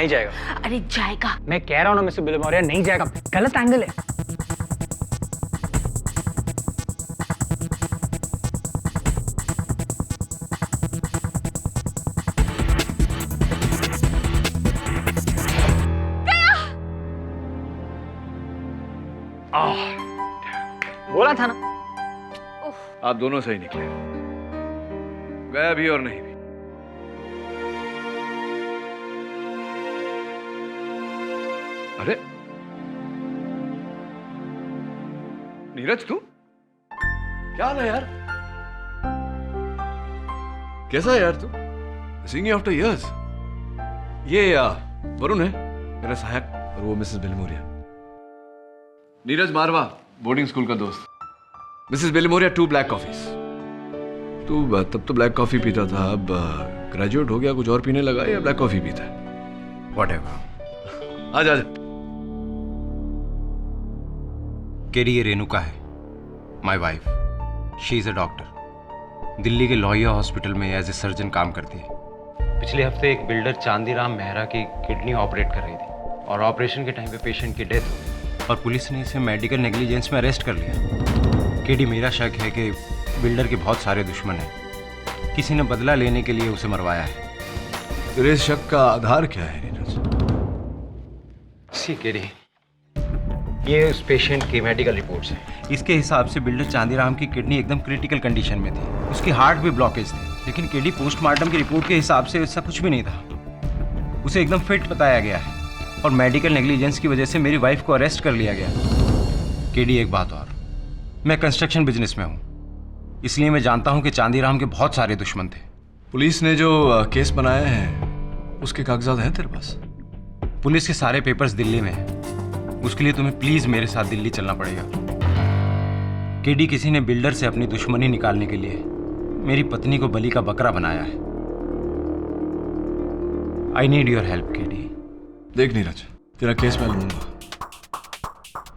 नहीं जाएगा। अरे जाएगा। मैं कह रहा हूँ ना मिस्टर बिलमोरिया, नहीं जाएगा। गलत एंगल है। बोला था ना। आप दोनों सही निकले, गया भी और नहीं भी। अरे नीरज, तू क्या हाल है यार? कैसा है यार तू? Seeing you after years. ये वरुण है मेरा सहायक, और वो मिसेस बिलमोरिया। नीरज मारवा, बोर्डिंग स्कूल का दोस्त। Mrs Bilimoria, 2 black coffees. तू तब तो ब्लैक कॉफी पीता था, अब ग्रेजुएट हो गया, कुछ और पीने लगा या ब्लैक कॉफी पीता है? व्हाटएवर। आजा आजा। केडी, ये रेणुका है, my wife. She is a doctor, Delhi के लोहिया हॉस्पिटल में एज ए सर्जन काम करती है। पिछले हफ्ते एक बिल्डर चांदीराम मेहरा की किडनी ऑपरेट कर रही थी, और ऑपरेशन के टाइम पे पेशेंट की डेथ हो गई, और पुलिस ने इसे मेडिकल नेग्लिजेंस में अरेस्ट कर लिया। केडी, मेरा शक है कि बिल्डर के बहुत सारे दुश्मन हैं, किसी ने बदला लेने के लिए उसे मरवाया है। तेरे शक का आधार क्या है नीरज? सी केडी, ये उस पेशेंट की मेडिकल रिपोर्ट्स हैं। इसके हिसाब से बिल्डर चांदीराम की किडनी एकदम क्रिटिकल कंडीशन में थी, उसकी हार्ट भी ब्लॉकेज थी। लेकिन केडी, पोस्टमार्टम की रिपोर्ट के हिसाब से ऐसा कुछ भी नहीं था, उसे एकदम फिट बताया गया है, और मेडिकल नेग्लिजेंस की वजह से मेरी वाइफ को अरेस्ट कर लिया गया। केडी, एक बात और, मैं कंस्ट्रक्शन बिजनेस में हूँ, इसलिए मैं जानता हूँ कि चांदीराम के बहुत सारे दुश्मन थे। पुलिस ने जो केस बनाया है उसके कागजात हैं तेरे पास? पुलिस के सारे पेपर्स दिल्ली में हैं, उसके लिए तुम्हें प्लीज मेरे साथ दिल्ली चलना पड़ेगा। केडी, किसी ने बिल्डर से अपनी दुश्मनी निकालने के लिए मेरी पत्नी को बलि का बकरा बनाया है। I need your help KD. देख नीरज, तेरा केस मैं लूंगा,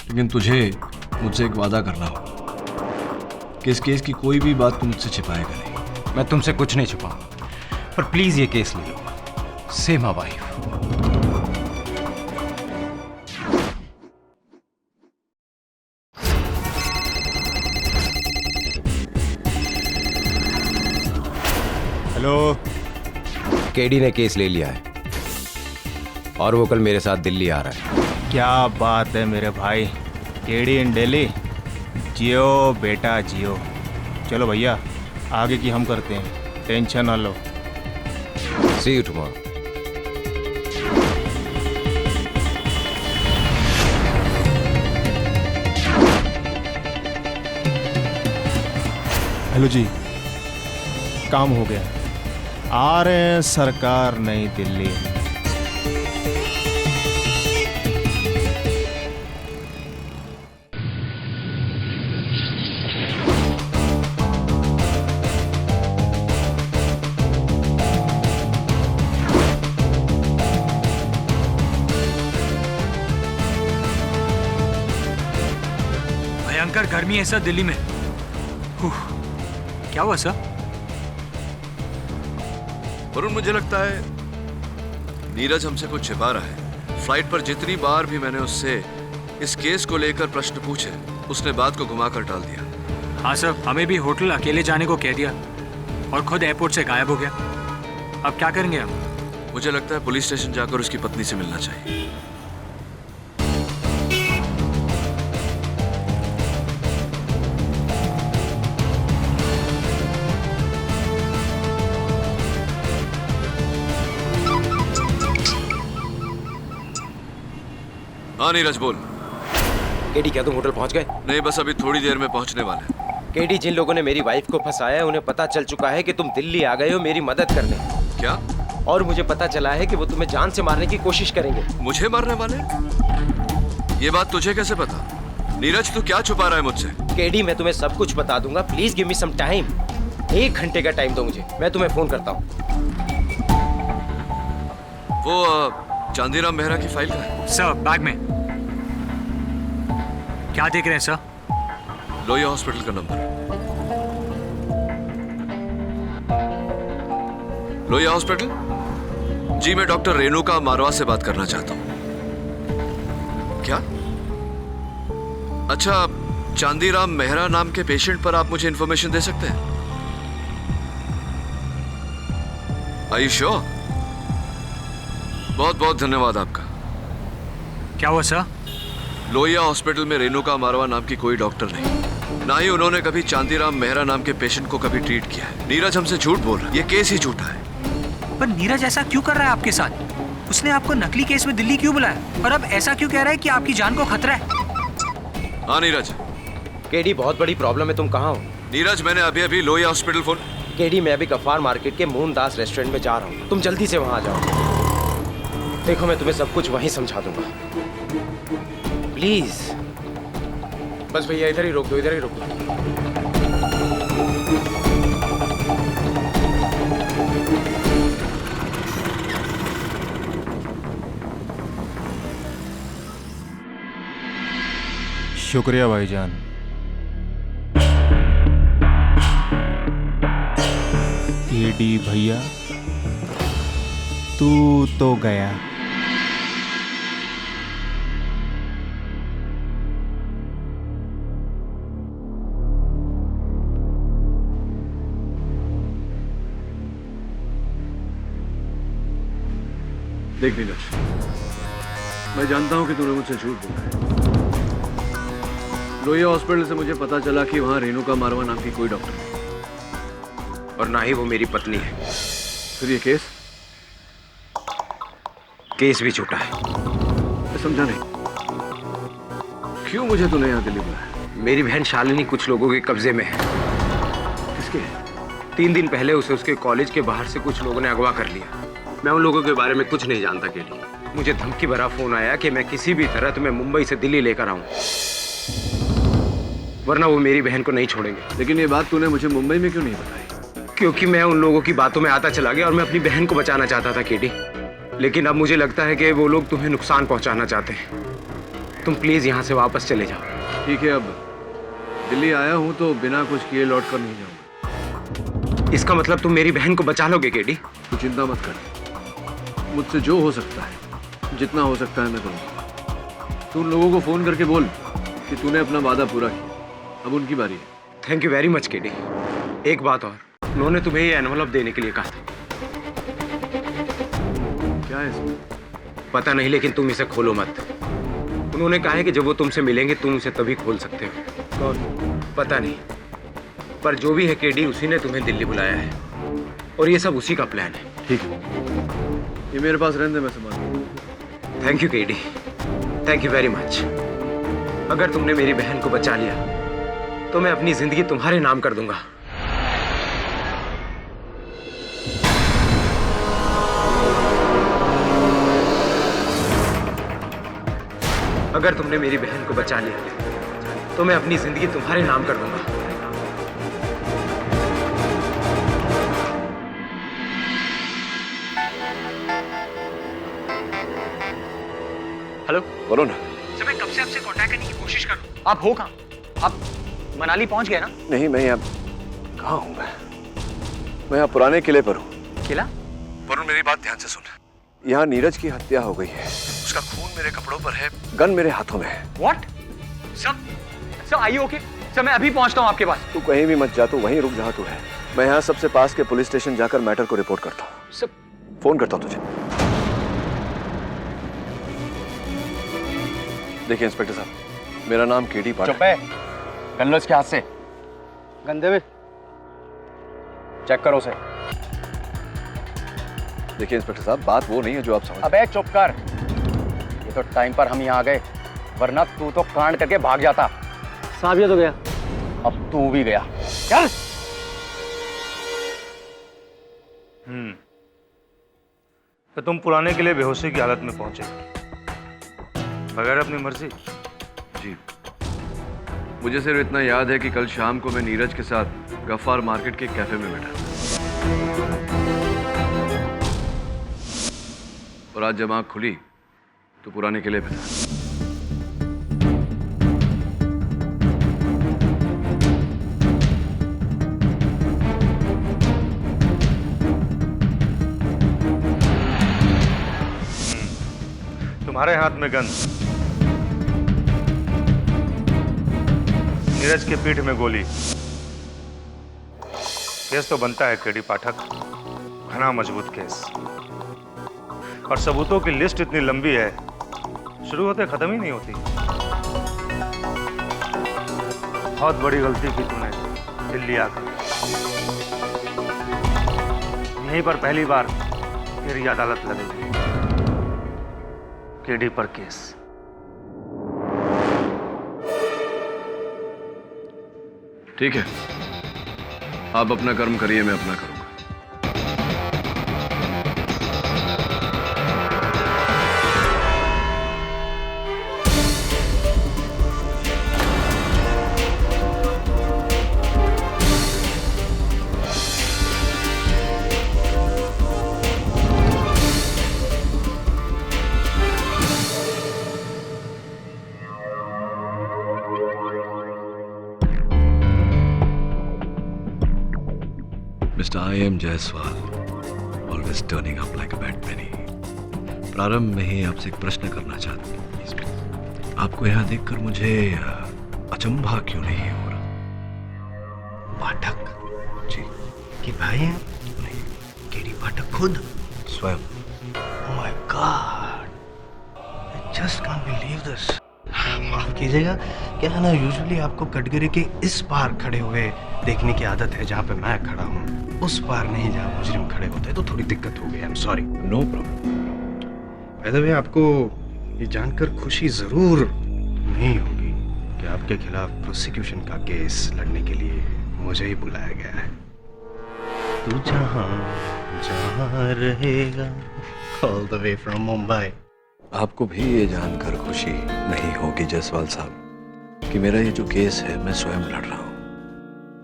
लेकिन तुझे मुझसे एक वादा करना होगा कि इस केस की कोई भी बात तू मुझसे छिपाएगा नहीं। मैं तुमसे कुछ नहीं छुपाऊंगा, पर प्लीज ये केस ले लो। से माय वाइफ। हेलो। केडी ने केस ले लिया है, और वो कल मेरे साथ दिल्ली आ रहा है। क्या बात है मेरे भाई, केडी इन दिल्ली। जियो बेटा जियो। चलो भैया, आगे की हम करते हैं, टेंशन ना लो। सी यू टुमारो। हेलो जी, काम हो गया, आ रहे हैं सरकार नई दिल्ली। भयंकर गर्मी है सर दिल्ली में। क्या हुआ सर? वरुण, मुझे लगता है नीरज हमसे कुछ छिपा रहा है। फ्लाइट पर जितनी बार भी मैंने उससे इस केस को लेकर प्रश्न पूछे, उसने बात को घुमाकर टाल दिया। हाँ सर, हमें भी होटल अकेले जाने को कह दिया, और खुद एयरपोर्ट से गायब हो गया। अब क्या करेंगे हम? मुझे लगता है पुलिस स्टेशन जाकर उसकी पत्नी से मिलना चाहिए। हाँ नीरज, बोल। केडी, क्या तुम होटल पहुंच गए? नहीं, बस अभी थोड़ी देर में पहुंचने वाले हैं। केडी, जिन लोगों ने मेरी वाइफ को फंसाया है, उन्हें पता चल चुका है कि तुम दिल्ली आ गए हो मेरी मदद करने। क्या? और मुझे पता चला है कि वो तुम्हें जान से मारने की कोशिश करेंगे। मुझे मारने वाले? ये बात तुझे कैसे पता? नीरज, तू क्या छुपा रहा है मुझसे? केडी, मैं तुम्हें सब कुछ बता दूंगा, please give me some time. 1 घंटे का टाइम दो मुझे, मैं तुम्हें फोन करता हूँ। वो चांदीराम मेहरा की फाइल का है सर, बैग में। क्या देख रहे हैं सर? लोहिया हॉस्पिटल का नंबर। लोहिया हॉस्पिटल? जी मैं डॉक्टर रेणुका मारवा से बात करना चाहता हूँ। क्या? अच्छा, चांदीराम मेहरा नाम के पेशेंट पर आप मुझे इंफॉर्मेशन दे सकते हैं? Are you sure? बहुत बहुत धन्यवाद आपका। क्या हुआ सर? लोहिया हॉस्पिटल में रेणुका मारवा नाम की कोई डॉक्टर नहीं, ना ही उन्होंने कभी चांदीराम मेहरा नाम के पेशेंट को कभी ट्रीट किया है। नीरज हमसे झूठ बोल रहा है, ये केस ही झूठा है। पर नीरज ऐसा क्यों कर रहा है आपके साथ? उसने आपको नकली केस में दिल्ली क्यों बुलाया? और अब ऐसा क्यों कह रहा है कि आपकी जान को खतरा है? हाँ नीरज। केडी, बहुत बड़ी प्रॉब्लम है, तुम कहाँ हो? नीरज, मैंने अभी अभी लोहिया हॉस्पिटल फोन। केडी, मैं अभी गफ्फार मार्केट के मोहनदास रेस्टोरेंट में जा रहा हूँ, तुम जल्दी से वहाँ आ जाओ। देखो मैं तुम्हें सब कुछ वहीं समझा दूंगा, प्लीज। बस भैया इधर ही रोक दो, इधर ही रोक दो। शुक्रिया भाईजान। केडी भैया, तू तो गया। देख नीरज, मैं जानता हूं कि तूने मुझसे झूठ बोला है। लोहिया हॉस्पिटल से मुझे पता चला कि वहां रेणुका मारवा नाम की कोई डॉक्टर नहीं, और ना ही वो मेरी पत्नी है। फिर ये केस भी झूठा है। मैं समझा नहीं, क्यों मुझे तूने यहाँ दिल्ली बुलाया? मेरी बहन शालिनी कुछ लोगों के कब्जे में है। किसके? 3 दिन पहले उसे उसके कॉलेज के बाहर से कुछ लोगों ने अगवा कर लिया। मैं उन लोगों के बारे में कुछ नहीं जानता केडी। मुझे धमकी भरा फोन आया कि मैं किसी भी तरह तुम्हें मुंबई से दिल्ली लेकर आऊं, वरना वो मेरी बहन को नहीं छोड़ेंगे। लेकिन ये बात तूने मुझे मुंबई में क्यों नहीं बताई? क्योंकि मैं उन लोगों की बातों में आता चला गया और मैं अपनी बहन को बचाना चाहता था केडी। लेकिन अब मुझे लगता है कि वो लोग तुम्हें नुकसान पहुंचाना चाहते हैं। तुम प्लीज यहाँ से वापस चले जाओ। ठीक है, अब दिल्ली आया हूँ तो बिना कुछ किए लौट कर नहीं जाऊंगा। इसका मतलब तुम मेरी बहन को बचा लोगे केडी? तू चिंता मत कर, मुझसे जो हो सकता है, जितना हो सकता है मैं करूँगा। तू उन लोगों को फोन करके बोल कि तूने अपना वादा पूरा किया, अब उनकी बारी है। Thank you very much KD. एक बात और, उन्होंने तुम्हें ये एनवलप देने के लिए कहा था। क्या है इसमें? पता नहीं, लेकिन तुम इसे खोलो मत। उन्होंने कहा है कि जब वो तुमसे मिलेंगे तुम उसे तभी खोल सकते हो। कौन? पता नहीं, पर जो भी है केडी, उसी ने तुम्हें दिल्ली बुलाया है और ये सब उसी का प्लान है। ठीक है, ये मेरे पास रहने दे, मैं संभाल। Thank you KD, thank you very much. अगर तुमने मेरी बहन को बचा लिया तो मैं अपनी जिंदगी तुम्हारे नाम कर दूंगा। अगर तुमने मेरी बहन को बचा लिया तो मैं अपनी जिंदगी तुम्हारे नाम कर दूंगा। हेलो वरुण। सर, मैं कब से आपसे कांटेक्ट करने की कोशिश कर रहा हूँ। आप हो कहाँ? आप मनाली पहुंच गए ना? नहीं, मैं यहाँ कहाँ हूँ? मैं यहाँ पुराने किले पर हूँ। किला? वरुण, मेरी बात ध्यान से सुन। यहाँ नीरज की हत्या हो गई है, उसका खून मेरे कपड़ों पर है, गन मेरे हाथों में है। What? Sir are you okay? Sir मैं अभी पहुंचता हूँ आपके पास। तू कहीं भी मत जा, तू वहीं रुक जहाँ तू है। मैं यहाँ सबसे पास के पुलिस स्टेशन जाकर मैटर को रिपोर्ट करता हूँ। सर फोन करता हूँ तुझे। देखिए इंस्पेक्टर साहब, मेरा नाम केडी पाठक। चुप है, गन लो इसके हाथ से। गंदे में चेक करो उसे। देखिए इंस्पेक्टर साहब, बात वो नहीं है जो आप समझ। अबे चुप कर, ये तो टाइम पर हम यहाँ आ गए, वरना तू तो कांड करके भाग जाता। साहब ये तो गया, अब तू भी गया। चल। तो तुम पुराने किले बेहोशी की हालत में पहुंचे बगैर अपनी मर्जी? जी, मुझे सिर्फ इतना याद है कि कल शाम को मैं नीरज के साथ गफ्फार मार्केट के कैफे में बैठा और आज जब आँख खुली तो पुराने किले पे था। तुम्हारे हाथ में गन, नीरज के पीठ में गोली। केस तो बनता है केडी पाठक, घना मजबूत केस, और सबूतों की लिस्ट इतनी लंबी है, शुरू होते खत्म ही नहीं होती। बहुत बड़ी गलती की तूने दिल्ली आकर। यहीं पर पहली बार तेरी अदालत लगेगी, केडी पर केस। ठीक है, आप अपना कर्म करिए, मैं अपना करूंगा। Mr. I am Jaiswal, always turning up like a bad penny. प्रारंभ में ही आपसे एक प्रश्न करना चाहता हूँ। आपको यहाँ देखकर मुझे अचंभा क्यों नहीं हो रहा? पाठक जी कि भाई हैं? नहीं, केडी पाठक खुद? स्वयं। Oh my God! I just can't believe this. माफ कीजिएगा, क्या है ना, यूजुअली आपको कटघरे के इस पार खड़े हुए देखने की आदत है जहाँ पे मैं खड़ा हूँ, उस पार नहीं जहाँ मुजरिम खड़े होते हैं, तो थोड़ी दिक्कत हो गई। I am sorry. No problem. By the way, आपको ये जानकर खुशी जरूर नहीं होगी कि आपके खिलाफ प्रोसिक्यूशन का केस लड़ने के लिए मुझे ही बुलाया गया है। तू जहाँ जहाँ रहेगा, all the way from Mumbai. आपको भी ये जानकर खुशी नहीं होगी जायसवाल साहब कि मेरा ये जो केस है मैं स्वयं लड़ रहा हूँ,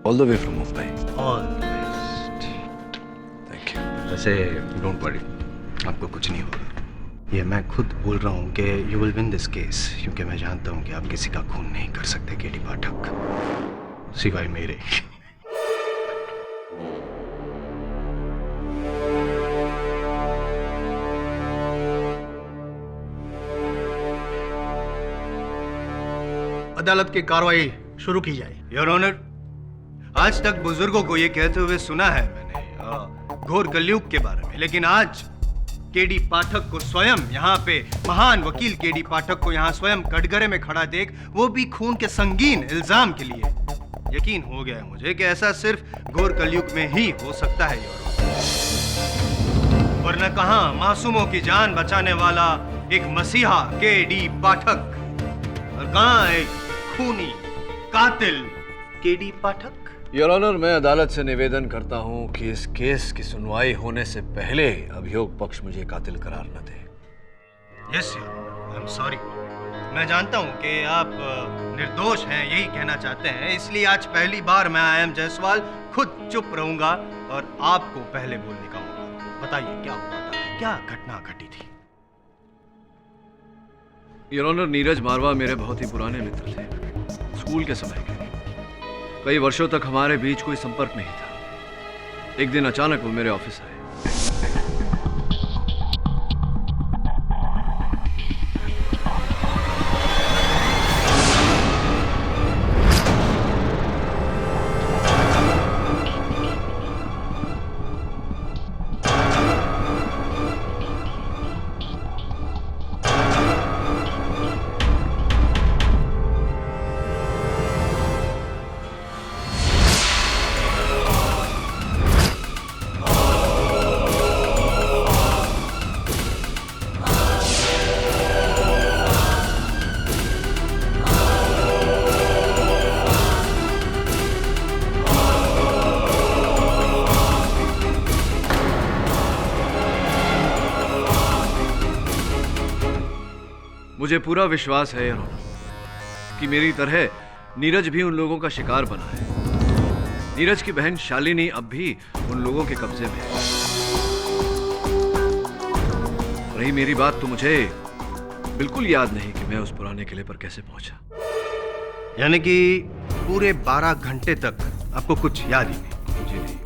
all the way from Mumbai. All the best. Thank you. वैसे डोंट वरी, आपको कुछ नहीं होगा। ये मैं खुद बोल रहा हूँ कि you will win this case, क्योंकि मैं जानता हूँ कि आप किसी का खून नहीं कर सकते केडी पाठक, सिवाय मेरे। अदालत की कार्रवाई शुरू की जाए। योर ऑनर, आज तक बुजुर्गों को ये कहते हुए सुना है मैंने घोर कलयुग के बारे में, लेकिन आज केडी पाठक को स्वयं यहाँ पे, महान वकील केडी पाठक को यहाँ स्वयं कटघरे में खड़ा देख, वो भी खून के संगीन इल्जाम के लिए, यकीन हो गया है मुझे कि ऐसा सिर्फ घोर कलयुग में ही हो सकता है योर ऑनर। वरना कहाँ मासूमों की जान बचाने वाला एक मसीहा केडी पाठक, और कहाँ एक खूनी कातिल केडी पाठक। योर ऑनर, मैं अदालत से निवेदन करता हूं कि इस केस की सुनवाई होने से पहले अभियोग पक्ष मुझे कातिल करार न दे। Yes your honour, I am sorry. मैं जानता हूं कि आप निर्दोष हैं, यही कहना चाहते हैं, इसलिए आज पहली बार मैं आई एम जायसवाल खुद चुप रहूंगा और आपको पहले बोलने का मौका। बताइए क्या हुआ था, क्या घटना घटी थी? योर ऑनर, नीरज मारवा मेरे बहुत ही पुराने मित्र थे, स्कूल के समय के। कई वर्षों तक हमारे बीच कोई संपर्क नहीं था। एक दिन अचानक वो मेरे ऑफिस आए। मुझे पूरा विश्वास है कि मेरी तरह नीरज भी उन लोगों का शिकार बना है। नीरज की बहन शालिनी अब भी उन लोगों के कब्जे में है। रही मेरी बात, तो मुझे बिल्कुल याद नहीं कि मैं उस पुराने किले पर कैसे पहुंचा। यानी कि पूरे 12 घंटे तक आपको कुछ याद ही नहीं? जी नहीं।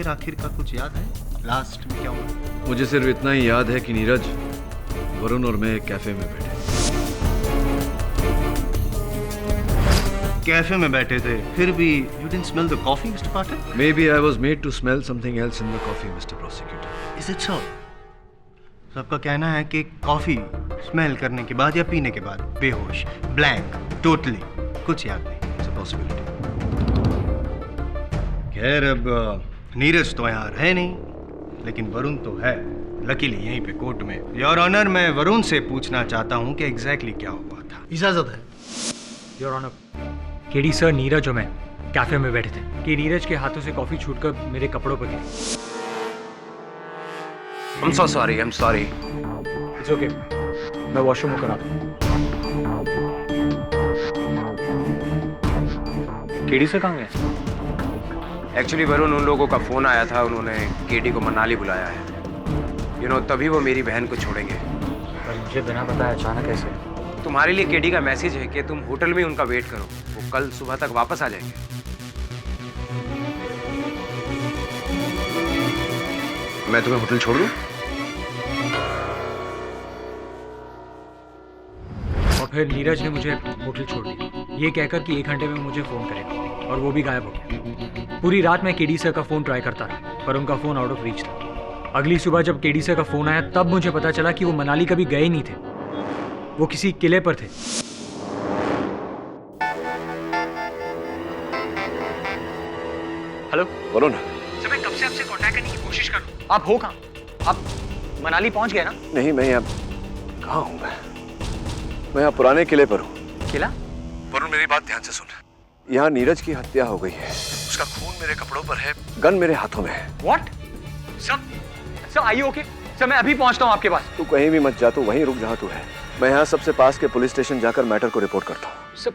आखिर का कुछ याद है? लास्ट में क्या हुआ? मुझे सिर्फ इतना ही याद है कि नीरज वरुण और मैं एक कैफे में बैठे। कैफे में बैठे थे, फिर भी you didn't smell the coffee, Mr. Pathak? Maybe I was made to smell something else in the coffee, Mr. Prosecutor. Is it so? सबका कहना है कि कॉफी स्मेल करने के बाद या पीने के बाद बेहोश, ब्लैंक, टोटली कुछ याद नहीं। It's a possibility. खैर अब नीरज तो यहाँ है नहीं, लेकिन वरुण तो है, लकीली यहीं पे कोर्ट में। योर ऑनर, मैं वरुण से पूछना चाहता हूँ कि एग्जैक्टली क्या हुआ था। इजाजत है। Your honour, KD sir, Neeraj और मैं कैफे में बैठे थे कि नीरज के हाथों से कॉफी छूटकर मेरे कपड़ों पर गिरी। I'm so sorry, I'm sorry. It's okay, मैं वॉशरूम होकर आता हूँ। केडी सर कहाँ गए? एक्चुअली वरुण, उन लोगों का फ़ोन आया था, उन्होंने केडी को मनाली बुलाया है। तभी वो मेरी बहन को छोड़ेंगे। पर मुझे बिना बताए अचानक ऐसे? तुम्हारे लिए केडी का मैसेज है कि तुम होटल में उनका वेट करो, वो कल सुबह तक वापस आ जाएंगे। मैं तुम्हें होटल छोड़ दूं? और फिर नीरज ने मुझे होटल छोड़ दिया, ये कहकर कि 1 घंटे में मुझे फ़ोन करेगा, और वो भी गायब हो गया। पूरी रात मैं केडी सर का फ़ोन ट्राई करता रहा, पर उनका फ़ोन आउट ऑफ रीच था। अगली सुबह जब केडी सर का फ़ोन आया, तब मुझे पता चला कि वो मनाली कभी गए नहीं थे, वो किसी किले पर थे। हेलो वरुण, सर, मैं कब से आपसे कांटेक्ट करने की कोशिश कर रहा हूँ। आप हो कहाँ? आप मनाली पहुंच गए ना? नहीं, मैं यहाँ कहाँ हूँ? मैं यहाँ पुराने किले पर हूँ। किला? वरुण, मेरी बात ध्यान से सुन। यहाँ नीरज की हत्या हो गई है, उसका खून मेरे कपड़ों पर है, गन मेरे हाथों में है। What? सर आइए, ओके सर, मैं अभी पहुंचता हूँ आपके पास। तू कहीं भी मत जा, तू वहीं रुक जहाँ तू है। मैं यहाँ सबसे पास के पुलिस स्टेशन जाकर मैटर को रिपोर्ट करता हूँ। सर,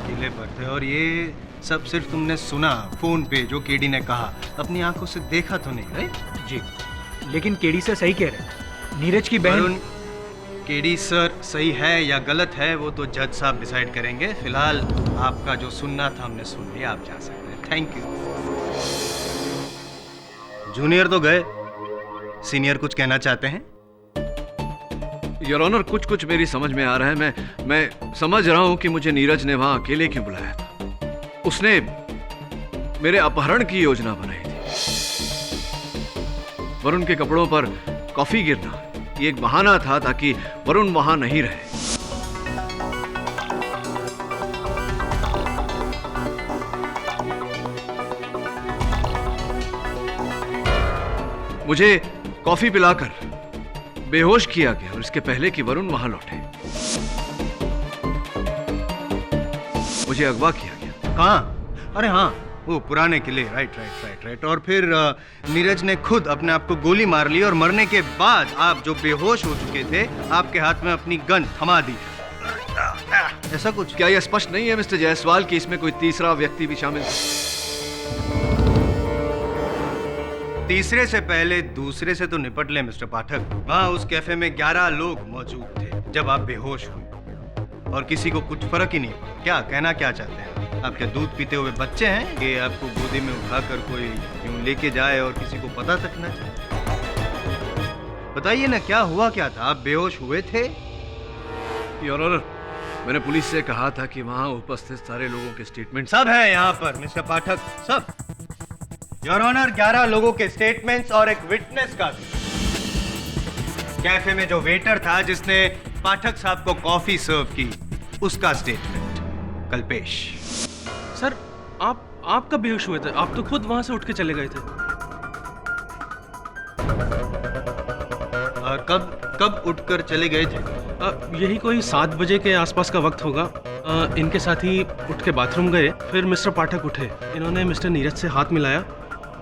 किले पर थे और ये सब सिर्फ तुमने सुना फोन पे जो केडी ने कहा, अपनी आंखों से देखा तो नहीं, राइट? जी, लेकिन केडी सर सही कह रहे हैं। नीरज की बहन। वरुण, केडी सर सही है या गलत है वो तो जज साहब डिसाइड करेंगे। फिलहाल आपका जो सुनना था हमने सुन लिया, आप जा सकते हैं। Thank you. जूनियर तो गए, सीनियर कुछ कहना चाहते हैं? योर ऑनर, कुछ मेरी समझ में आ रहा है। मैं समझ रहा हूँ कि मुझे नीरज ने वहाँ अकेले क्यों बुलाया था। उसने मेरे अपहरण की योजना बनाई थी। वरुण के कपड़ों पर कॉफी गिरना ये एक बहाना था ताकि वरुण वहां नहीं रहे। मुझे कॉफी पिलाकर बेहोश किया गया और इसके पहले कि वरुण वहां लौटे मुझे अगवा किया गया। कहाँ? अरे हाँ, वो पुराने किले। राइट। और फिर नीरज ने खुद अपने आप को गोली मार ली और मरने के बाद आप जो बेहोश हो चुके थे, आपके हाथ में अपनी गन थमा दी, ऐसा कुछ? क्या यह स्पष्ट नहीं है मिस्टर जायसवाल कि इसमें कोई तीसरा व्यक्ति भी शामिल है? तीसरे से पहले दूसरे से तो निपट ले मिस्टर पाठक। वहाँ उस कैफे में 11 लोग मौजूद थे जब आप बेहोश हुए और किसी को कुछ फर्क ही नहीं पड़ा। क्या कहना क्या चाहते हैं? आप क्या दूध पीते हुए बच्चे हैं कि आपको गोदी में उठाकर कोई यूं लेके जाए और किसी को पता तक ना चले? बताइए ना, क्या हुआ, क्या था? आप बेहोश हुए थे? योर ऑनर, मैंने पुलिस से कहा था कि वहां उपस्थित सारे लोगों के स्टेटमेंट सब है यहाँ पर मिस्टर पाठक, सब। योर ऑनर, 11 लोगों के स्टेटमेंट्स और एक विटनेस का भी। कैफे में जो वेटर था जिसने पाठक साहब को कॉफी सर्व की, उसका स्टेटमेंट। कल्पेश। सर, आप कब बेहोश हुए थे? आप तो खुद वहां से उठ के चले गए थे। और कब उठकर चले गए थे? यही कोई 7 बजे के आसपास का वक्त होगा। इनके साथी उठ के बाथरूम गए, फिर मिस्टर पाठक उठे। इन्होंने मिस्टर नीरज से हाथ मिलाया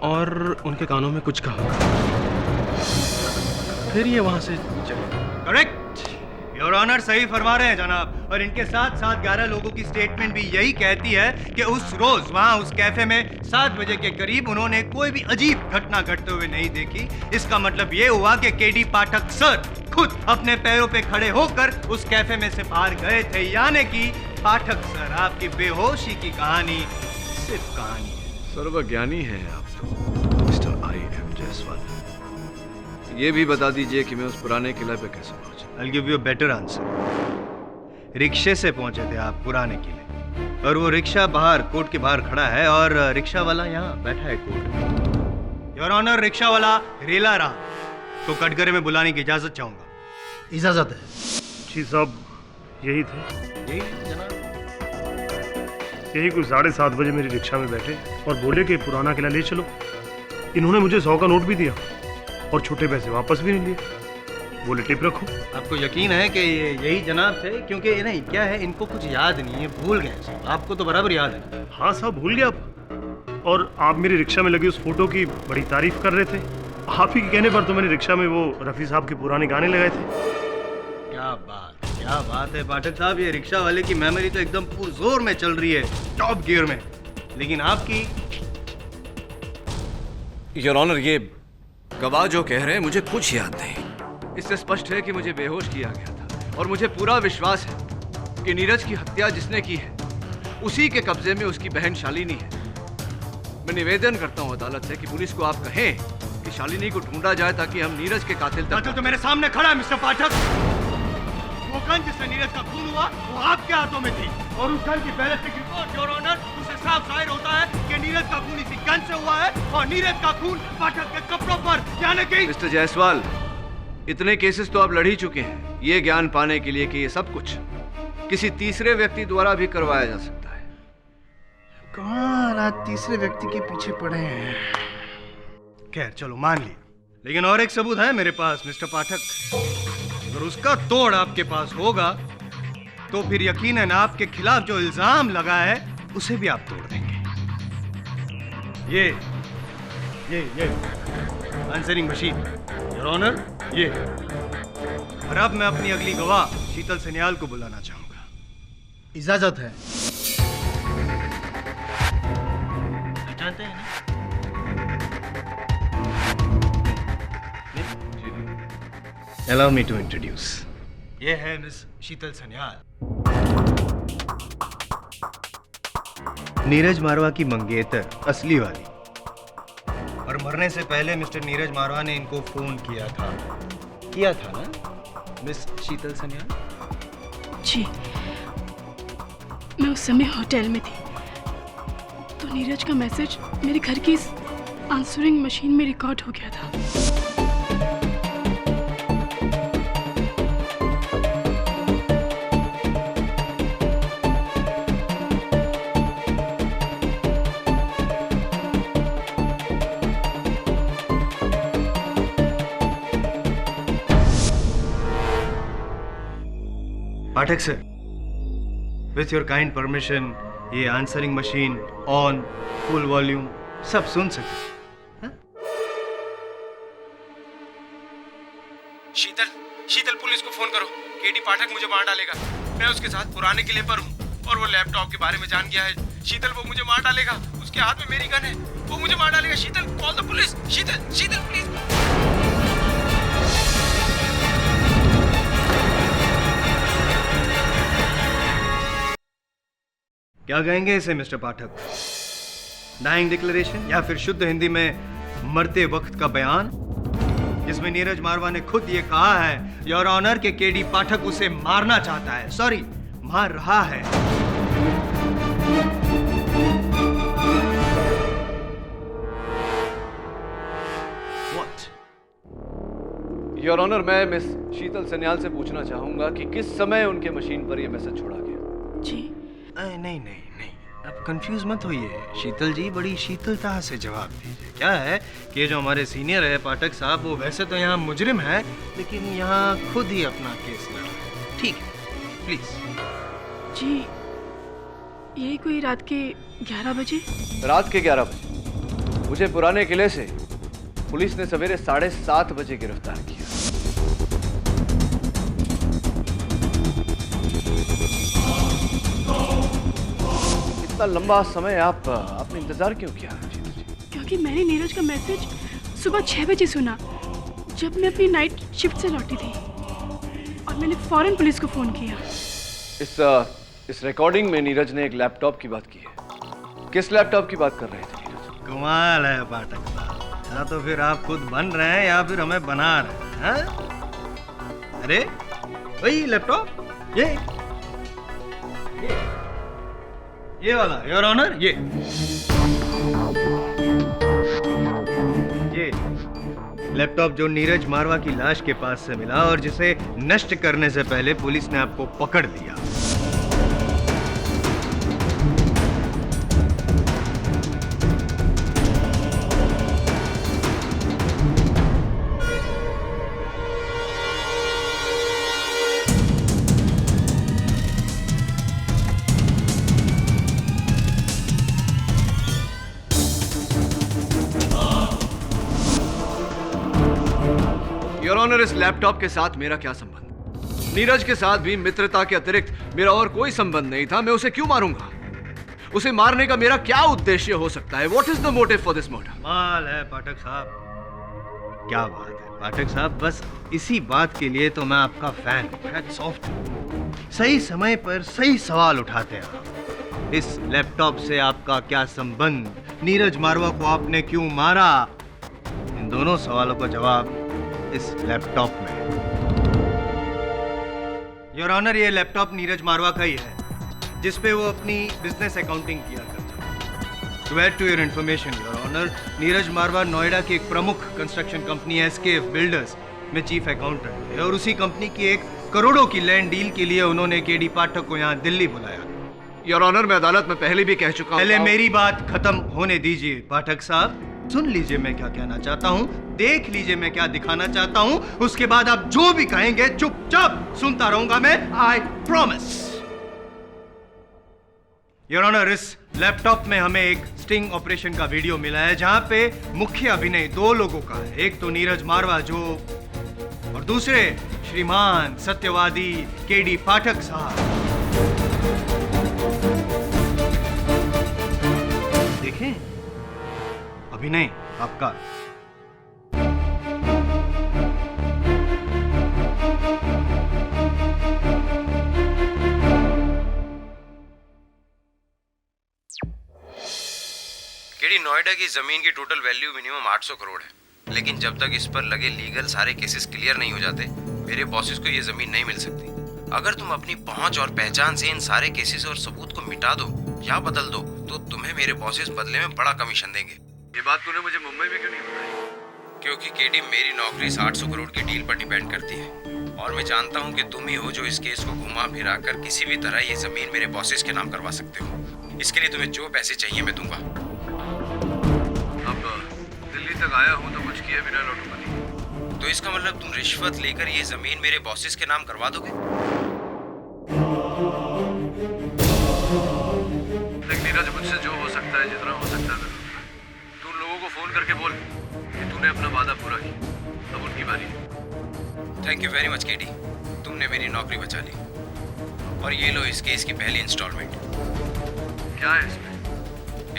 और उनके कानों में कुछ कहा, फिर ये वहां से चले। करेक्ट, योर ऑनर सही फरमा रहे हैं जनाब। और इनके साथ 11 लोगों की स्टेटमेंट भी यही कहती है कि उस रोज वहां उस कैफे में 7 बजे के करीब उन्होंने कोई भी अजीब घटना घटते हुए नहीं देखी। इसका मतलब ये हुआ कि केडी पाठक सर खुद अपने पैरों पे खड़े होकर उस कैफे में से बाहर गए थे। यानी कि पाठक सर, आपकी बेहोशी की कहानी सिर्फ कहानी है। सर्वज्ञानी है आप तो मिस्टर आई एम जायसवाल। ये भी बता दीजिए कि मैं उस पुराने किले पे कैसे पहुंचा। I'll give you a better answer. रिक्शे से पहुंचे थे आप पुराने किले, और वो रिक्शा बाहर कोर्ट के बाहर खड़ा है, और रिक्शा वाला यहाँ बैठा है कोर्ट में। योर ऑनर, रिक्शा वाला रेला रहा तो कटघरे में बुलाने की इजाजत चाहूंगा। इजाज़त है। जी साहब, यही थे। यही जनाब। यही कुछ 7:30 बजे मेरी रिक्शा में बैठे और बोले कि पुराना किला ले चलो। इन्होंने मुझे 100 का नोट भी दिया और छोटे पैसे वापस भी नहीं लिए। बोले टिप रखो। आपको यकीन है कि ये यही जनाब थे? क्योंकि नहीं, क्या है, इनको कुछ याद नहीं है, भूल गए साहब। आपको तो बराबर याद है। हाँ साहब, भूल गया आप। और आप मेरी रिक्शा में लगी उस फोटो की बड़ी तारीफ कर रहे थे। आप ही के कहने पर तो मैंने रिक्शा में वो रफ़ी साहब के पुराने गाने लगाए थे। क्या बात है पाठक साहब, ये रिक्शा वाले की मेमोरी तो एकदम पुरजोर में चल रही है, टॉप गियर में। लेकिन आपकी योर ऑनर, ये गवाह जो कह रहे हैं मुझे कुछ याद नहीं। इससे स्पष्ट है कि मुझे बेहोश किया गया था, और मुझे पूरा विश्वास है कि नीरज की हत्या जिसने की है उसी के कब्जे में उसकी बहन शालिनी है। मैं निवेदन करता हूं अदालत से कि पुलिस को आप कहें कि शालिनी को ढूंढा जाए ताकि हम नीरज के कातिल तक। तो मेरे सामने खड़ा है मिस्टर पाठक। वो गन जिससे नीरज का खून हुआ वो आपके हाथों में थी, और उस गन की बैलिस्टिक रिपोर्ट योर ऑनर उससे साफ जाहिर होता है कि नीरज का खून इसी गन से हुआ है, और नीरज का खून पाठक के कपड़ों पर, यानी कि मिस्टर जायसवाल, इतने केसेस तो आप लड़ ही चुके हैं ये ज्ञान पाने के लिए कि ये सब कुछ किसी तीसरे व्यक्ति द्वारा भी करवाया जा सकता है। कौन आज तीसरे व्यक्ति के पीछे पड़े हैं? खैर चलो, मान लिया। लेकिन और एक सबूत है मेरे पास मिस्टर पाठक। अगर उसका तोड़ आपके पास होगा तो फिर यकीनन आपके खिलाफ जो इल्जाम लगा है उसे भी आप तोड़ देंगे। ये आंसरिंग मशीन योर ऑनर, ये। और अब मैं अपनी अगली गवाह शीतल सन्याल को बुलाना चाहूंगा। इजाज़त है। जानते हैं ना? Allow me to introduce. ये है मिस शीतल सन्याल, नीरज मारवा की मंगेतर, असली वाली। और मरने से पहले मिस्टर नीरज मारवा ने इनको फोन किया था ना मिस शीतल सन्याल? जी, मैं उस समय होटल में थी, तो नीरज का मैसेज मेरे घर की इस आंसरिंग मशीन में रिकॉर्ड हो गया था। Pathak sir, with your kind permission, ये answering machine on, full volume, सब सुन सके। शीतल पुलिस को फोन करो। केडी पाठक मुझे मार डालेगा। मैं उसके साथ पुराने किले पर हूँ और वो लैपटॉप के बारे में जान गया है। शीतल, वो मुझे मार डालेगा। उसके हाथ में मेरी गन है, वो मुझे मार डालेगा। Sheetal, call the police. Sheetal please. क्या कहेंगे इसे मिस्टर पाठक? डाइंग डिक्लेरेशन या फिर शुद्ध हिंदी में मरते वक्त का बयान, जिसमें नीरज मारवा ने खुद ये कहा है योर ऑनर के केडी पाठक उसे मारना चाहता है, सॉरी मार रहा है। What? योर ऑनर, मैं मिस शीतल सन्याल से पूछना चाहूंगा कि किस समय उनके मशीन पर यह मैसेज छोड़ा गया। जी नहीं, अब कंफ्यूज मत होइए शीतल जी, बड़ी शीतलता से जवाब दीजिए। क्या है कि जो हमारे सीनियर है पाठक साहब, वो वैसे तो यहाँ मुजरिम है, लेकिन यहाँ खुद ही अपना केस लड़ रहे हैं। ठीक है, प्लीज। जी, यही कोई रात के 11 बजे। रात के 11 बजे मुझे पुराने किले से पुलिस ने सवेरे 7:30 बजे गिरफ्तार किया। इतना लंबा समय आपने इंतजार क्यों किया? क्योंकि मैंने नीरज का मैसेज सुबह 6 बजे सुना, जब मैं अपनी नाइट शिफ्ट से लौटी थी, और मैंने फौरन पुलिस को फोन किया। इस रिकॉर्डिंग में नीरज ने एक लैपटॉप की बात की है। किस लैपटॉप की बात कर रहे थे नीरज? कमाल है पाठक साहब, अच्छा तो फिर आप खुद बन रहे हैं या फिर हमें बना रहे हैं? हाँ? अरे वही लैपटॉप ये वाला योर ऑनर, ये लैपटॉप जो नीरज मारवा की लाश के पास से मिला और जिसे नष्ट करने से पहले पुलिस ने आपको पकड़ लिया। योर ऑनर, इस लैपटॉप के साथ मेरा क्या संबंध? नीरज के साथ भी मित्रता के अतिरिक्त मेरा और कोई संबंध नहीं था। मैं उसे क्यों मारूंगा? उसे मारने का मेरा क्या उद्देश्य हो सकता है? What is the motive for this murder? कमाल है पाठक साहब, क्या बात है पाठक साहब। बस इसी बात के लिए तो मैं आपका फैन हूं। सही समय पर सही सवाल उठाते हैं आप। इस लैपटॉप से आपका क्या संबंध? नीरज मारवा को आपने क्यों मारा? इन दोनों सवालों का जवाब इस लैपटॉप में। योर ऑनर, ये लैपटॉप नीरज मारवा का ही है, जिस पे वो अपनी बिजनेस अकाउंटिंग किया करता। To add to your information your honour, Neeraj Marwah Noida की एक प्रमुख कंस्ट्रक्शन कंपनी SKF बिल्डर्स में चीफ अकाउंटेंट है और उसी कंपनी की 1 करोड़ों की लैंड डील के लिए उन्होंने KD पाठक को यहाँ दिल्ली बुलाया। योर ऑनर, मैं अदालत में पहले भी कह चुका हूं। पहले मेरी बात खत्म होने दीजिए पाठक साहब। सुन लीजिए मैं क्या कहना चाहता हूँ, देख लीजिए मैं क्या दिखाना चाहता हूँ, उसके बाद आप जो भी कहेंगे चुपचाप सुनता रहूंगा मैं, आई प्रॉमिस। योर ऑनर, इस लैपटॉप में हमें एक स्टिंग ऑपरेशन का वीडियो मिला है जहां पे मुख्य अभिनय 2 लोगों का है। एक तो नीरज मारवा जो, और दूसरे श्रीमान सत्यवादी KD पाठक साहब। देखें अभिनय आपका। केडी, नोएडा की जमीन की टोटल वैल्यू मिनिमम 800 करोड़ है, लेकिन जब तक इस पर लगे लीगल सारे केसेस क्लियर नहीं हो जाते, मेरे बॉसेस को ये जमीन नहीं मिल सकती। अगर तुम अपनी पहुंच और पहचान से इन सारे केसेस और सबूत को मिटा दो या बदल दो, तो तुम्हें मेरे बॉसेस बदले में बड़ा कमीशन देंगे। ये बात तूने मुझे मुंबई में क्यों नहीं बताई? क्योंकि केडी, मेरी नौकरी इस 800 करोड़ की डील पर डिपेंड करती है और मैं जानता हूँ कि तुम ही हो जो इस केस को घुमा फिरा कर किसी भी तरह ये जमीन मेरे बॉसेस के नाम करवा सकते हो। इसके लिए तुम्हें जो पैसे चाहिए मैं दूंगा। अब दिल्ली तक आया हूँ तो कुछ किए बिना लौटूंगा नहीं। तो इसका मतलब तुम रिश्वत लेकर ये जमीन मेरे बॉसेस के नाम करवा दोगे? देख नीरज, मुझसे जो हो सकता है, जितना हो सकता है, तू उन लोगों को फोन करके बोल कि तूने अपना वादा पूरा किया। अब उनकी बारी है। Thank you very much KD, तुमने मेरी नौकरी बचा ली। और ये लो इस केस की पहली इंस्टॉलमेंट। क्या है इसमें?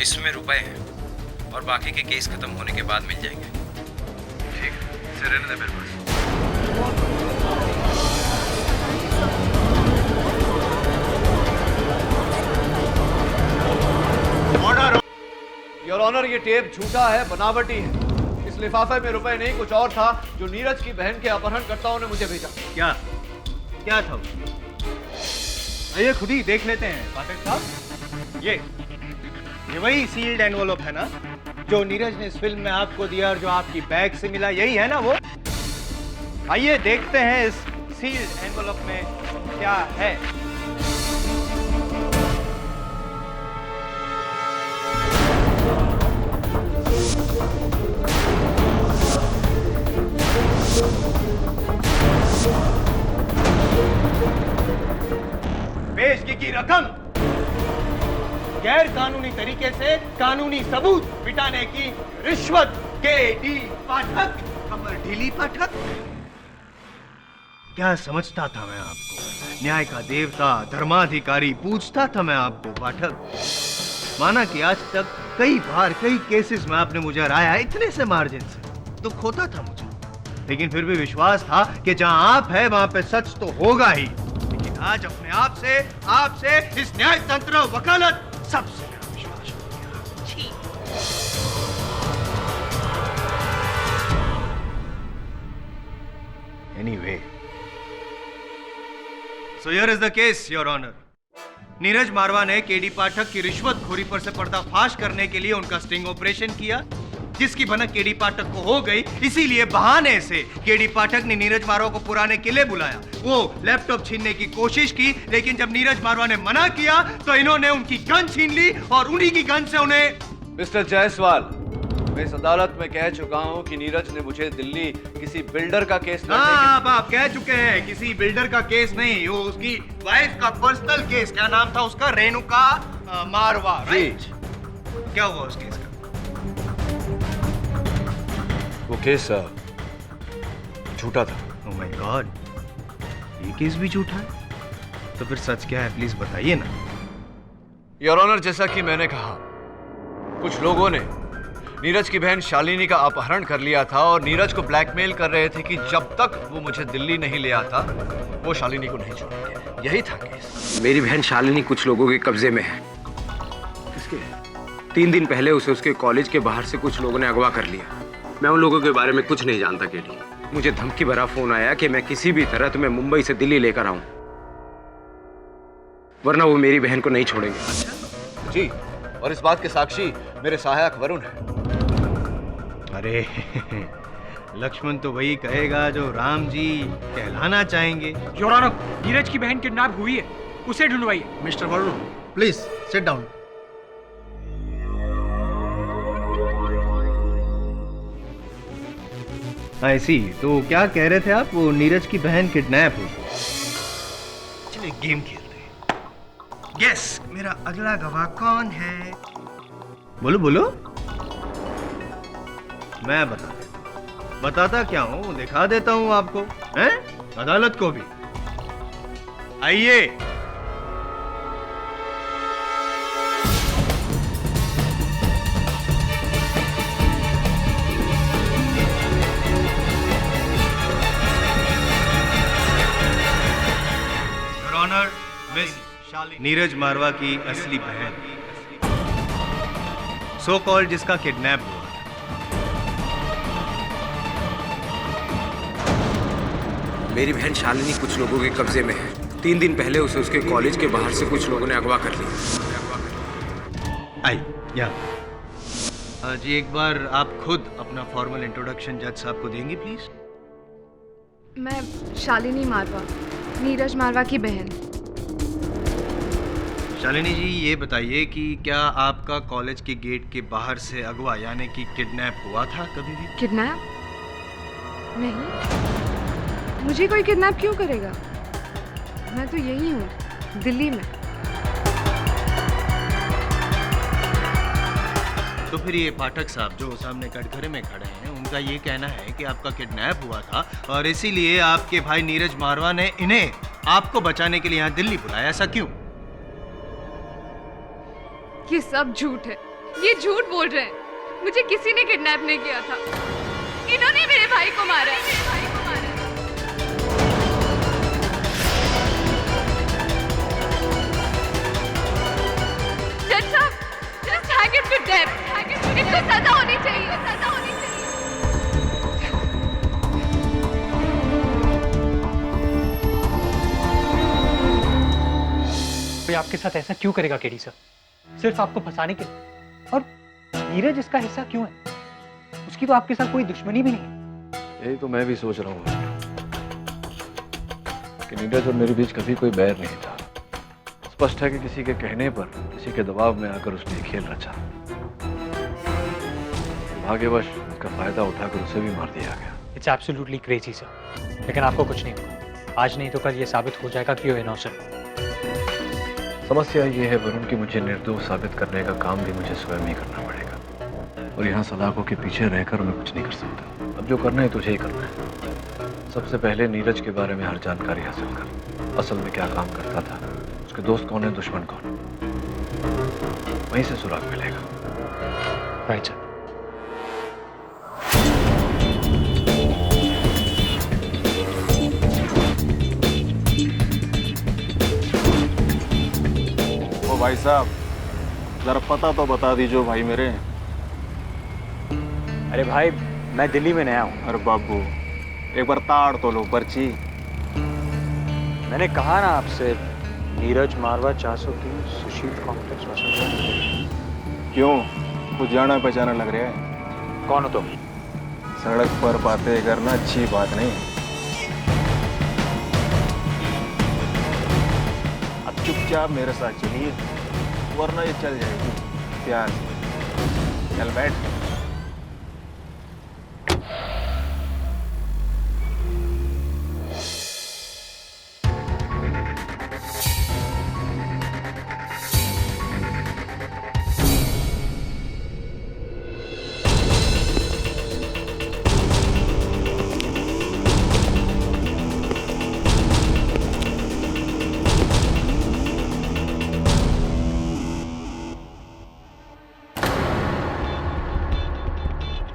इसमें रुपए हैं और बाकी के केस खत्म होने के बाद मिल जाएंगे। ठीक है, इसे रहने दे मेरे पास। योर ऑनर, ये टेप झूठा है, बनावटी है। इस लिफाफे में रुपए नहीं, कुछ और था जो नीरज की बहन के अपहरणकर्ताओं ने मुझे भेजा। क्या था? आइए खुद ही देख लेते हैं पाठक साहब। ये वही सील्ड एनवलप है ना जो नीरज ने इस फिल्म में आपको दिया और जो आपकी बैग से मिला, यही है ना वो? आइए देखते हैं इस सील्ड एनवलप में क्या है। पेशगी की रकम गैर कानूनी तरीके से कानूनी सबूत मिटाने की रिश्वत। KD पाठक, कमर ढीली पाठक। क्या समझता था मैं आपको? न्याय का देवता, धर्माधिकारी पूछता था मैं आपको पाठक। माना कि आज तक कई बार कई केसेस में आपने मुझे हराया, इतने से मार्जिन से दुख होता था मुझे, लेकिन फिर भी विश्वास था कि जहां आप है वहां पे सच तो होगा ही। लेकिन आज अपने आपसे इस न्याय तंत्र, वकालत, सबसे मेरा विश्वास हो गया। So here is the case, Your Honor. Neeraj मारवा ने केडी पाठक की रिश्वतखोरी पर से पर्दाफाश करने के लिए उनका स्टिंग ऑपरेशन किया, जिसकी भनक केडी पाठक को हो गई। इसीलिए बहाने से केडी पाठक ने नीरज मारवा को पुराने किले बुलाया। वो लैपटॉप छीनने की कोशिश की, लेकिन जब नीरज मारवा ने मना किया तो इन्होंने उनकी गन छीन ली और उन्हीं की गन से उन्हें। मिस्टर जायसवाल, मैं इस अदालत में कह चुका हूं कि नीरज ने मुझे दिल्ली किसी बिल्डर का केस लड़ने के... आप कह चुके हैं, किसी बिल्डर का केस नहीं, वो उसकी वाइफ का पर्सनल केस। क्या नाम था उसका? रेणुका मारवा, राइट? क्या हुआ उस केस का? वो केस झूठा था। ओह माय गॉड, ये केस भी झूठा है? तो फिर सच क्या है, प्लीज बताइए ना। योर ऑनर, जैसा कि मैंने कहा, कुछ लोगों ने नीरज की बहन शालिनी का अपहरण कर लिया था और नीरज को ब्लैकमेल कर रहे थे कि जब तक वो मुझे दिल्ली नहीं ले आता वो शालिनी को नहीं छोड़ेंगे। यही था केस। मेरी बहन शालिनी कुछ लोगों के कब्जे में है। किसके? 3 दिन पहले उसे उसके कॉलेज के बाहर से कुछ लोगों ने अगवा कर लिया। मैं उन लोगों के बारे में कुछ नहीं जानता केडी। मुझे धमकी भरा फोन आया कि मैं किसी भी तरह तुम्हें मुंबई से दिल्ली लेकर आऊं, वरना वो मेरी बहन को नहीं छोड़ेंगे। जी, और इस बात के साक्षी मेरे सहायक वरुण है। अरे लक्ष्मण तो वही कहेगा जो राम जी कहलाना चाहेंगे। योर ऑनर, नीरज की बहन किडनैप हुई है, उसे ढूंढवाइए। Mister Varun, please sit down. ऐसी तो क्या कह रहे थे आप? वो नीरज की बहन किडनैप हुई। चलिए गेम खेलते हैं। यस, मेरा अगला गवाह कौन है? बोलो बोलो। मैं बताता क्या हूं, दिखा देता हूं आपको, हैं? अदालत को भी। आइए। योर ऑनर, मिस नीरज मारवा की असली बहन, सो कॉल्ड जिसका किडनैप हुआ। मेरी बहन शालिनी कुछ लोगों के कब्जे में है। 3 दिन पहले उसे उसके कॉलेज के बाहर से कुछ लोगों ने अगवा कर लिया। आई या जी, एक बार आप खुद अपना फॉर्मल इंट्रोडक्शन जज साहब को देंगी प्लीज? मैं शालिनी मारवा, नीरज मारवा की बहन। शालिनी जी, ये बताइए कि क्या आपका कॉलेज के गेट के बाहर से अगवा यानी कि किडनैप हुआ था कभी भी? किडनैप? नहीं, मुझे कोई किडनैप क्यों करेगा? मैं तो यही हूँ, दिल्ली में। तो फिर ये पाठक साहब जो सामने कटघरे में खड़े हैं, उनका ये कहना है कि आपका किडनैप हुआ था और इसीलिए आपके भाई नीरज मारवा ने इन्हें आपको बचाने के लिए यहाँ दिल्ली बुलाया। ऐसा क्यों? ये सब झूठ है, ये झूठ बोल रहे हैं। मुझे किसी ने किडनैप नहीं किया था, इन्होंने मेरे भाई को मारा है। जज साहब, just hang him to death. इनको सजा होनी चाहिए, सजा होनी चाहिए। कोई आपके साथ ऐसा क्यों करेगा केडी सर? सिर्फ आपको फंसाने के लिए। और नीरज इसका हिस्सा क्यों है? उसकी तो आपके साथ कोई दुश्मनी भी नहीं है। यही तो मैं भी सोच रहा हूँ कि नीरज और मेरे बीच कभी कोई बैर नहीं था। स्पष्ट है कि किसी के कहने पर, किसी के दबाव में आकर उसने ये खेल रचा। भाग्यवश उसका फायदा उठाकर उसे भी मार दिया गया। इट्स एब्सोल्युटली क्रेजी सर, लेकिन आपको कुछ नहीं होगा। आज नहीं तो कल ये साबित हो जाएगा कि वो इनोसेंट। समस्या ये है वरुण कि मुझे निर्दोष साबित करने का काम भी मुझे स्वयं ही करना पड़ेगा, और यहाँ सलाखों के पीछे रहकर मैं कुछ नहीं कर सकता। अब जो करना है तुझे ही करना है। सबसे पहले नीरज के बारे में हर जानकारी हासिल कर। असल में क्या काम करता था, उसके दोस्त कौन है, दुश्मन कौन, वहीं से सुराग मिलेगा। Right sir. भाई साहब, जरा पता तो बता दीजिए भाई मेरे। अरे भाई, मैं दिल्ली में नया हूँ। अरे बाबू, एक बार ताड़ तो लो पर्ची। मैंने कहा ना आपसे, नीरज मारवा 403 सुशील कॉम्प्लेक्स वसंत। क्यों, कुछ जाना पहचाना लग रहा है? कौन हो तुम? सड़क पर बातें करना अच्छी बात नहीं। अब चुपचाप मेरे साथ चलिए, वरना ये चल जाएगी प्यार से। चल बैठ।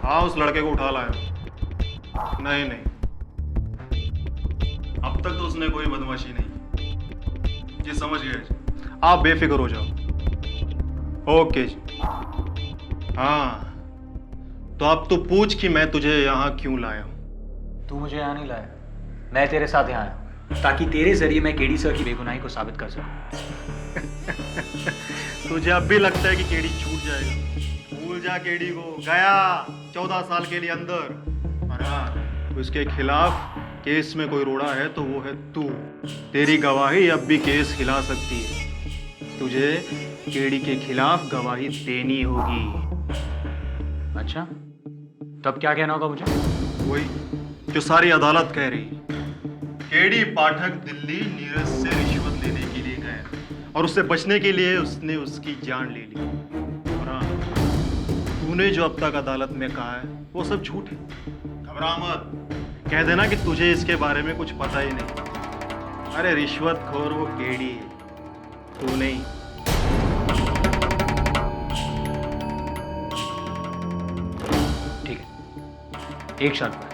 हाँ, उस लड़के को उठा लाया। नहीं नहीं, अब तक तो उसने कोई बदमाशी नहीं की। जी समझ गए जी, आप बेफिक्र हो जाओ। ओके जी। हाँ, तो अब तू पूछ कि मैं तुझे यहाँ क्यों लाया हूँ। तू मुझे यहाँ नहीं लाया, मैं तेरे साथ यहाँ आया ताकि तेरे जरिए मैं केडी सर की बेगुनाही को साबित कर सकूं। तुझे अब भी लगता है कि केडी छूट जाएगा? भूल जा केडी को, गया 14 साल के लिए अंदर। और हाँ, उसके खिलाफ केस में कोई रोड़ा है तो वो है तू। तेरी गवाही अब भी केस हिला सकती है। तुझे केडी के खिलाफ गवाही देनी होगी। अच्छा, तब क्या कहना होगा मुझे? वही जो सारी अदालत कह रही है। केडी पाठक दिल्ली नीरज से रिश्वत लेने के लिए गया और उससे बचने के लिए उसने उसकी जान ले ली। और हाँ, तूने जो अब तक अदालत में कहा है वो सब झूठ है। घबरा मत, कह देना कि तुझे इसके बारे में कुछ पता ही नहीं। अरे रिश्वतखोर वो केडी है, तू नहीं। ठीक है, एक शर्त पर।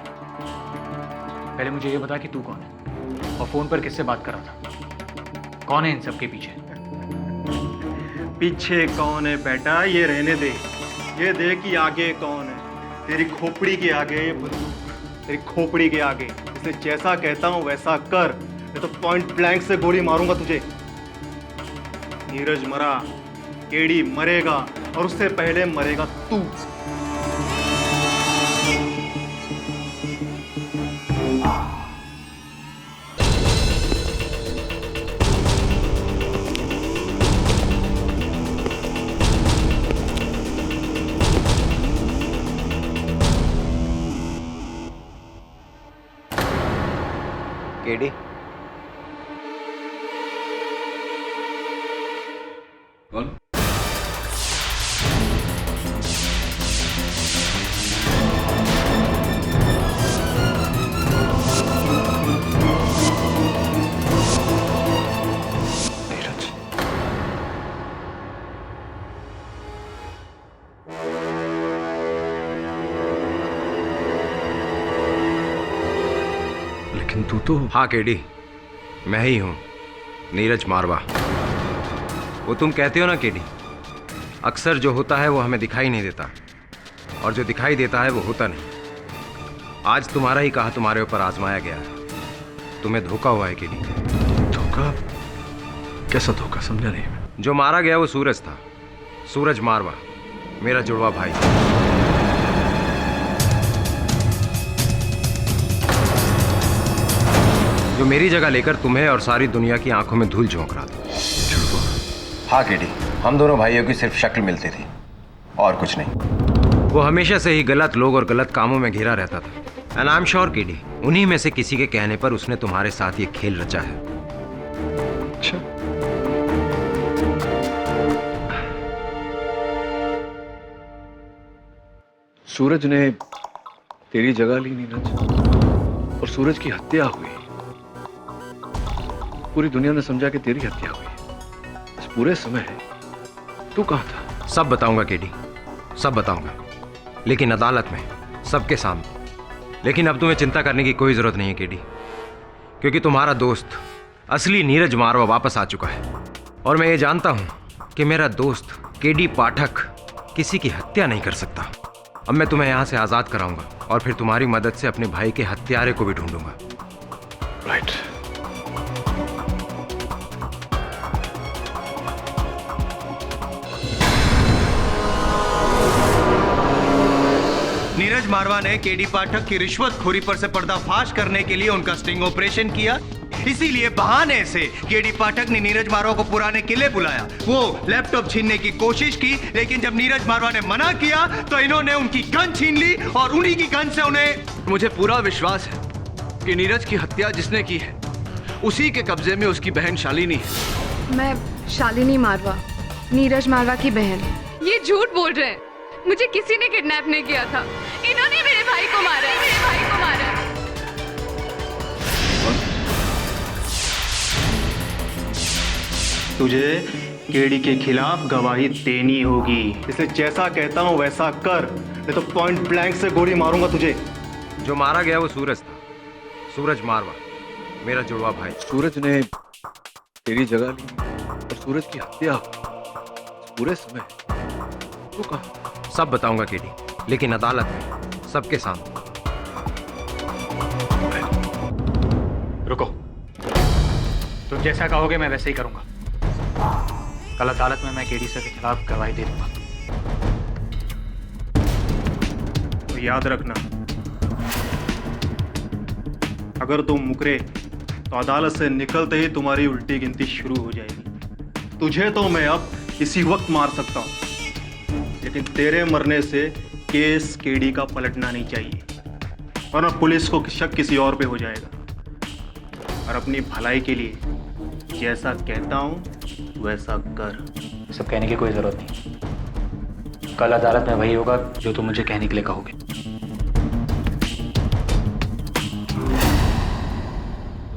पहले मुझे ये बता कि तू कौन है और फोन पर किससे बात कर रहा था? कौन है इन सब के पीछे? पीछे कौन है बेटा, ये रहने दे। ये दे कि आगे कौन है। तेरी खोपड़ी के आगे ये बंदूक, तेरी खोपड़ी के आगे। इसलिए जैसा कहता हूं वैसा कर, नहीं तो पॉइंट ब्लैंक से गोली मारूंगा तुझे। नीरज मरा, केडी मरेगा और उससे पहले मरेगा तू। केडी, कौन? नीरज। लेकिन तू तो... हाँ केडी, मैं ही हूँ, नीरज मारवा। वो तुम कहते हो ना केडी, अक्सर जो होता है वो हमें दिखाई नहीं देता और जो दिखाई देता है वो होता नहीं। आज तुम्हारा ही कहा तुम्हारे ऊपर आजमाया गया है। तुम्हें धोखा हुआ है केडी। धोखा? कैसा धोखा, समझा नहीं मैं। जो मारा गया वो सूरज था, सूरज मारवा, मेरा जुड़वा भाई। जो मेरी जगह लेकर तुम्हें और सारी दुनिया की आंखों में धूल झोंक रहा था। हाँ केडी, हम दोनों भाइयों की सिर्फ शक्ल मिलती थी और कुछ नहीं। वो हमेशा से ही गलत लोग और गलत कामों में घिरा रहता था। And I am sure KD, उन्हीं में से किसी के कहने पर उसने तुम्हारे साथ ये खेल रचा है। अच्छा, सूरज ने तेरी जगह ली नीरज, और सूरज की हत्या हुई। पूरी दुनिया ने समझा कि तेरी हत्या हुई। इस पूरे समय तू कहाँ था? सब बताऊंगा केडी, सब बताऊंगा, लेकिन अदालत में, सबके सामने। लेकिन अब तुम्हें चिंता करने की कोई जरूरत नहीं है केडी, क्योंकि तुम्हारा दोस्त असली नीरज मारवा वापस आ चुका है। और मैं ये जानता हूं कि मेरा दोस्त केडी पाठक किसी की हत्या नहीं कर सकता। अब मैं तुम्हें यहां से आजाद कराऊंगा और फिर तुम्हारी मदद से अपने भाई के हत्यारे को भी ढूंढूंगा। राइट। नीरज मारवा ने केडी पाठक की रिश्वतखोरी पर से पर्दाफाश करने के लिए उनका स्टिंग ऑपरेशन किया। इसीलिए बहाने से केडी पाठक ने नीरज मारवा को पुराने किले बुलाया। वो लैपटॉप छीनने की कोशिश की, लेकिन जब नीरज मारवा ने मना किया तो इन्होंने उनकी गन छीन ली और उन्हीं की गन से उन्हें। मुझे पूरा विश्वास है कि नीरज की हत्या जिसने की है उसी के कब्जे में उसकी बहन शालिनी है। मैं शालिनी मारवा, नीरज मारवा की बहन। ये झूठ बोल रहे हैं। मुझे किसी ने किडनैप नहीं किया था। इन्होंने मेरे भाई को मारा है, मेरे भाई को मारा है। तुझे केडी के खिलाफ गवाही देनी होगी, इसलिए जैसा कहता हूँ वैसा कर, नहीं तो पॉइंट ब्लैंक से गोली मारूंगा तुझे। जो मारा गया वो सूरज था, सूरज मारवा, मेरा जुड़वा भाई। सूरज ने तेरी जगह ली और सूरज की हत्या पूरे समय तो कहा। सब बताऊंगा केडी, लेकिन अदालत में सबके सामने। रुको, तुम जैसा कहोगे मैं वैसे ही करूंगा। कल अदालत में मैं केडी सर के खिलाफ गवाही दे दूंगा। तो याद रखना, अगर तुम मुकरे तो अदालत से निकलते ही तुम्हारी उल्टी गिनती शुरू हो जाएगी। तुझे तो मैं अब इसी वक्त मार सकता हूं, लेकिन तेरे मरने से केस केडी का पलटना नहीं चाहिए, वरना पुलिस को शक किसी और पे हो जाएगा। और अपनी भलाई के लिए जैसा कहता हूं वैसा कर। सब कहने की कोई जरूरत नहीं। कल अदालत में वही होगा जो तुम मुझे कहने के लिए कहोगे।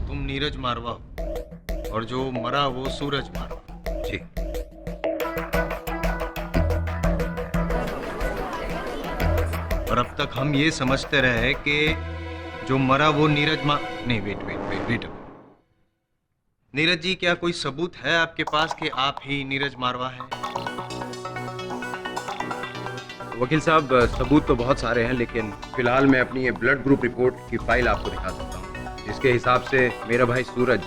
तुम नीरज मारवा हो और जो मरा वो सूरज मारवा। जी। और अब तक हम ये समझते रहे कि जो मरा वो नीरज नहीं, वेट। नीरज जी, क्या कोई सबूत है आपके पास कि आप ही नीरज मारवा हैं? वकील साहब, सबूत तो बहुत सारे हैं, लेकिन फिलहाल मैं अपनी ये ब्लड ग्रुप रिपोर्ट की फाइल आपको दिखा सकता हूँ, जिसके हिसाब से मेरा भाई सूरज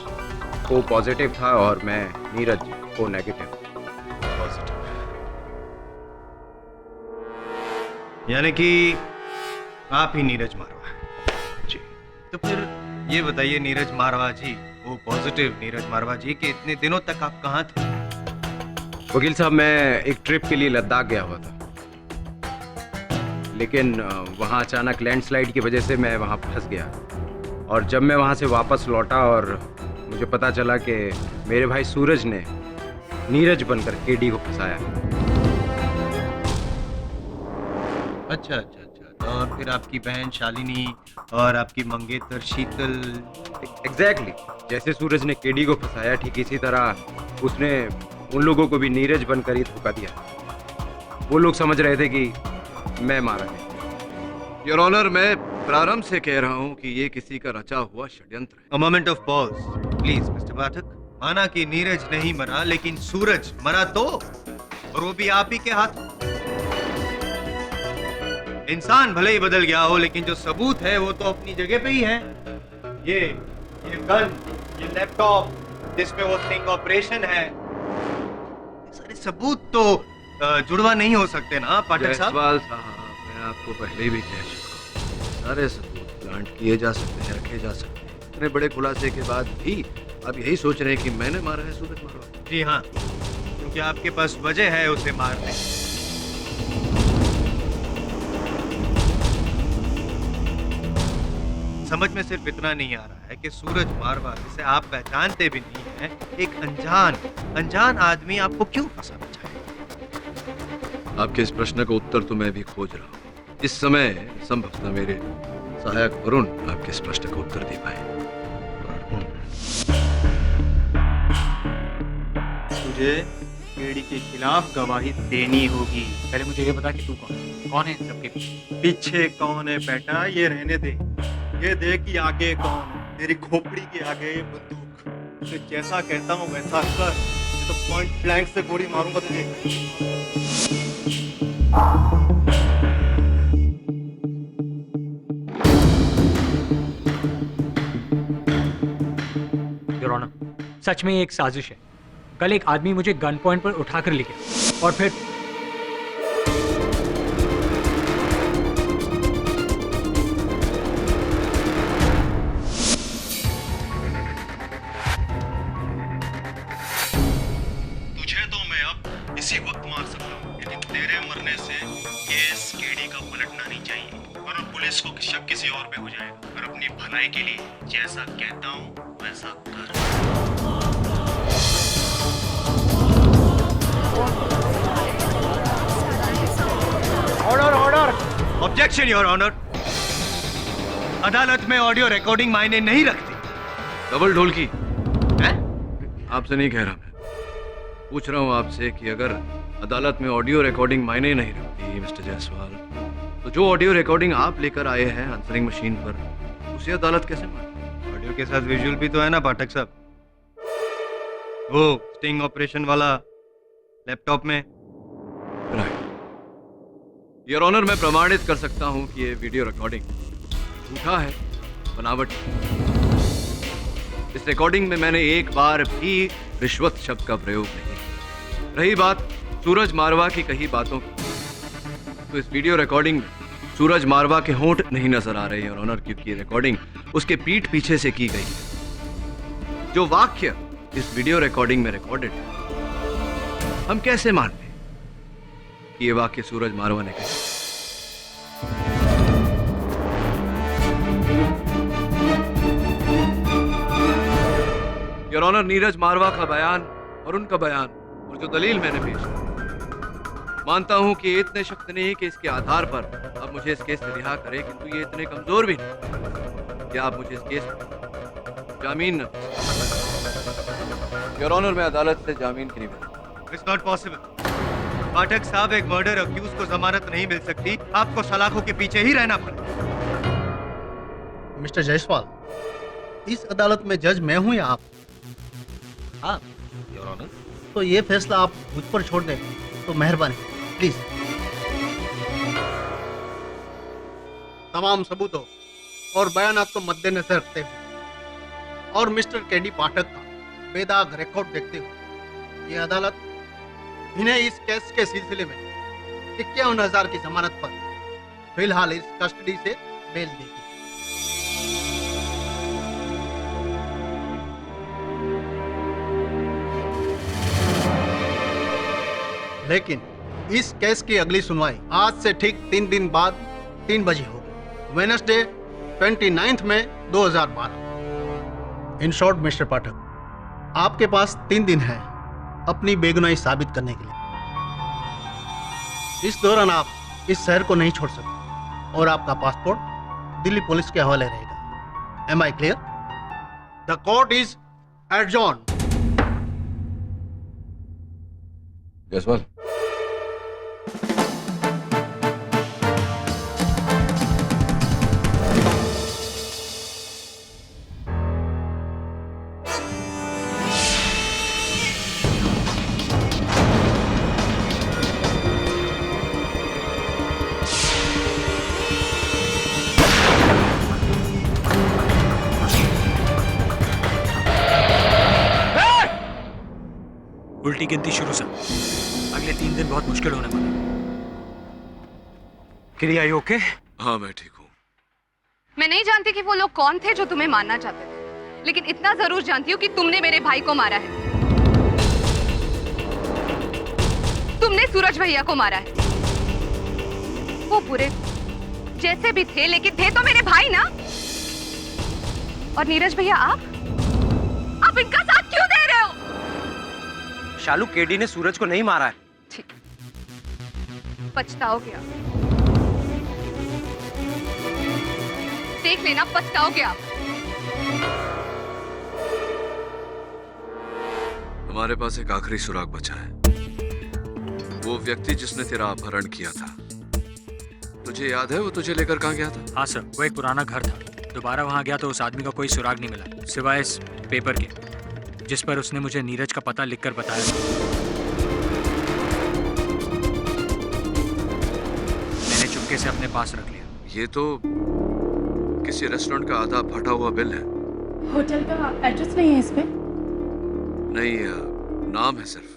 ओ पॉजिटिव था और मैं नीरज ओ नेगेटिव। यानी कि आप ही नीरज मारवा हैं। जी। तो फिर ये बताइए नीरज मारवा जी, वो पॉजिटिव नीरज मारवा जी, कि इतने दिनों तक आप कहाँ थे? वकील साहब, मैं एक ट्रिप के लिए लद्दाख गया हुआ था, लेकिन वहाँ अचानक लैंडस्लाइड की वजह से मैं वहाँ फंस गया। और जब मैं वहाँ से वापस लौटा और मुझे पता चला कि मेरे भाई सूरज ने नीरज बनकर केडी को फंसाया। अच्छा। और फिर आपकी बहन शालिनी और आपकी मंगेतर शीतल। एग्जैक्टली, जैसे सूरज ने केडी को फंसाया, ठीक इसी तरह उसने उन लोगों को भी नीरज बनकर ही धोखा दिया। वो लोग समझ रहे थे कि मैं मारा गया। योर ऑनर, मैं प्रारंभ से कह रहा हूं कि ये किसी का रचा हुआ षड्यंत्र है। A moment of pause, please, mister Pathak. माना कि नीरज नहीं मरा, लेकिन सूरज मरा तो, और वो भी आप ही के हाथ। इंसान भले ही बदल गया हो, लेकिन जो सबूत है वो तो अपनी जगह पे ही है। ये गन, ये लैपटॉप जिसमें वो स्टिंग ऑपरेशन है, ये सारे सबूत तो जुड़वा नहीं हो सकते ना पाठक साहब? जयसवाल साहब, मैं आपको पहले भी कह चुका हूं, सारे सबूत प्लांट किए जा सकते हैं, रखे जा सकते हैं। इतने बड़े खुलासे के बाद भी आप यही सोच रहे हैं कि मैंने मारा है सूरज मारवा? जी हाँ, क्योंकि आपके पास वजह है उसे मारने। समझ में सिर्फ इतना नहीं आ रहा है कि सूरज मारवा, जिसे आप पहचानते भी नहीं हैं, एक अनजान आदमी आपको क्यों फंसाना चाहेगा? आपके इस प्रश्न का उत्तर तो मैं भी खोज रहा हूँ। इस समय संभवतः मेरे सहायक वरुण आपके इस प्रश्न का उत्तर दे पाए। तुझे केडी के खिलाफ गवाही देनी होगी। पहले मुझे ये बता कि तू कौन है इन सबके पीछे कौन है बेटा, ये रहने दे। ये देख कि आगे कौन है। तेरी खोपड़ी के आगे ये बंदूक। तुझे जैसा कहता हूँ वैसा कर, तो पॉइंट ब्लैंक से गोली मारूंगा तुझे। योर ऑनर, सच में ये एक साजिश है। कल एक आदमी मुझे गन पॉइंट पर उठाकर ले गया और फिर शक किसी और पे हो जाएगा। और अपनी भलाई के लिए जैसा कहता हूँ वैसा कर। Order order. Objection your honour. अदालत में ऑडियो रिकॉर्डिंग मायने नहीं रखती। डबल ढोल की हैं? आपसे नहीं कह रहा, मैं पूछ रहा हूँ आपसे कि अगर अदालत में ऑडियो रिकॉर्डिंग मायने नहीं रखती मिस्टर जायसवाल, तो जो ऑडियो रिकॉर्डिंग आप लेकर आए हैं आंसरिंग मशीन पर, उसे अदालत कैसे माने? ऑडियो के साथ विजुअल भी तो है ना पाठक साहब, वो स्टिंग ऑपरेशन वाला लैपटॉप में। राइट योर ऑनर, मैं प्रमाणित कर सकता हूँ कि ये वीडियो रिकॉर्डिंग झूठा है, बनावट। इस रिकॉर्डिंग में मैंने एक बार भी रिश्वत शब्द का प्रयोग नहीं। रही बात सूरज मारवा की कही बातों की, तो इस वीडियो रिकॉर्डिंग में सूरज मारवा के होंठ नहीं नजर आ रहे हैं, ऑनर, क्योंकि रिकॉर्डिंग उसके पीठ पीछे से की गई है। जो वाक्य इस वीडियो रिकॉर्डिंग में रिकॉर्डेड है, हम कैसे मान लें कि ये वाक्य सूरज मारवा ने कहा? योर ऑनर, नीरज मारवा का बयान और उनका बयान और जो दलील मैंने पेश की, मानता हूं कि ये इतने शक्त नहीं कि इसके आधार पर अब मुझे इस केस से रिहा करें, किंतु ये इतने कमजोर भी नहीं कि आप मुझे इस केस में जामीन न। योर ऑनर, मैं अदालत से जामीन की नहीं मिली। It's not possible. पाठक साहब, एक मर्डर अक्यूज को जमानत नहीं मिल सकती, आपको सलाखों के पीछे ही रहना पड़ेगा। मिस्टर जायसवाल, इस अदालत में जज मैं हूं या आप? आप योर ऑनर। तो ये फैसला आप मुझ पर छोड़ दें तो मेहरबानी, प्लीज। तमाम सबूतों और बयानात को मद्देनजर रखते हुए और मिस्टर केडी पाठक का बेदाग रिकॉर्ड देखते हुए ये अदालत इन्हें इस केस के सिलसिले में 51,000 की जमानत पर फिलहाल इस कस्टडी से बेल देगी। लेकिन इस केस की अगली सुनवाई आज से ठीक 3 दिन बाद 3 बजे होगी, वेडनेसडे 29 मई 2012। इन शॉर्ट मिस्टर पाठक, आपके पास 3 दिन है अपनी बेगुनाही साबित करने के लिए। इस दौरान आप इस शहर को नहीं छोड़ सकते और आपका पासपोर्ट दिल्ली पुलिस के हवाले रहेगा। Am I clear? The court is adjourn. Jaiswal, उल्टी गिनती शुरू से। अगले 3 दिन बहुत मुश्किल होने वाले। किरी, आई ओके? हाँ मैं ठीक हूँ। मैं नहीं जानती कि वो लोग कौन थे जो तुम्हें मारना चाहते थे, लेकिन इतना जरूर जानती हूँ कि तुमने मेरे भाई को मारा है। तुमने सूरज भैया को मारा है। वो बुरे जैसे भी थे, लेकिन थे तो मेरे भाई ना। और नीरज भैया, आप इनका साथ क्यों दे रहे हो? शालू, केडी ने सूरज को नहीं मारा है। ठीक, पछताओगे आप। देख लेना, पछताओगे आप। हमारे पास एक आखिरी सुराग बचा है, वो व्यक्ति जिसने तेरा अपहरण किया था। तुझे याद है वो तुझे लेकर कहाँ गया था? हाँ सर, वो एक पुराना घर था। दोबारा वहाँ गया तो उस आदमी का कोई सुराग नहीं मिला, सिवाय इस पेपर के जिस पर उसने मुझे नीरज का पता लिखकर बताया था। मैंने चुपके से अपने पास रख लिया। ये तो किसी रेस्टोरेंट का आधा फटा हुआ बिल है। होटल का एड्रेस नहीं है इस पे? नहीं, नाम है सिर्फ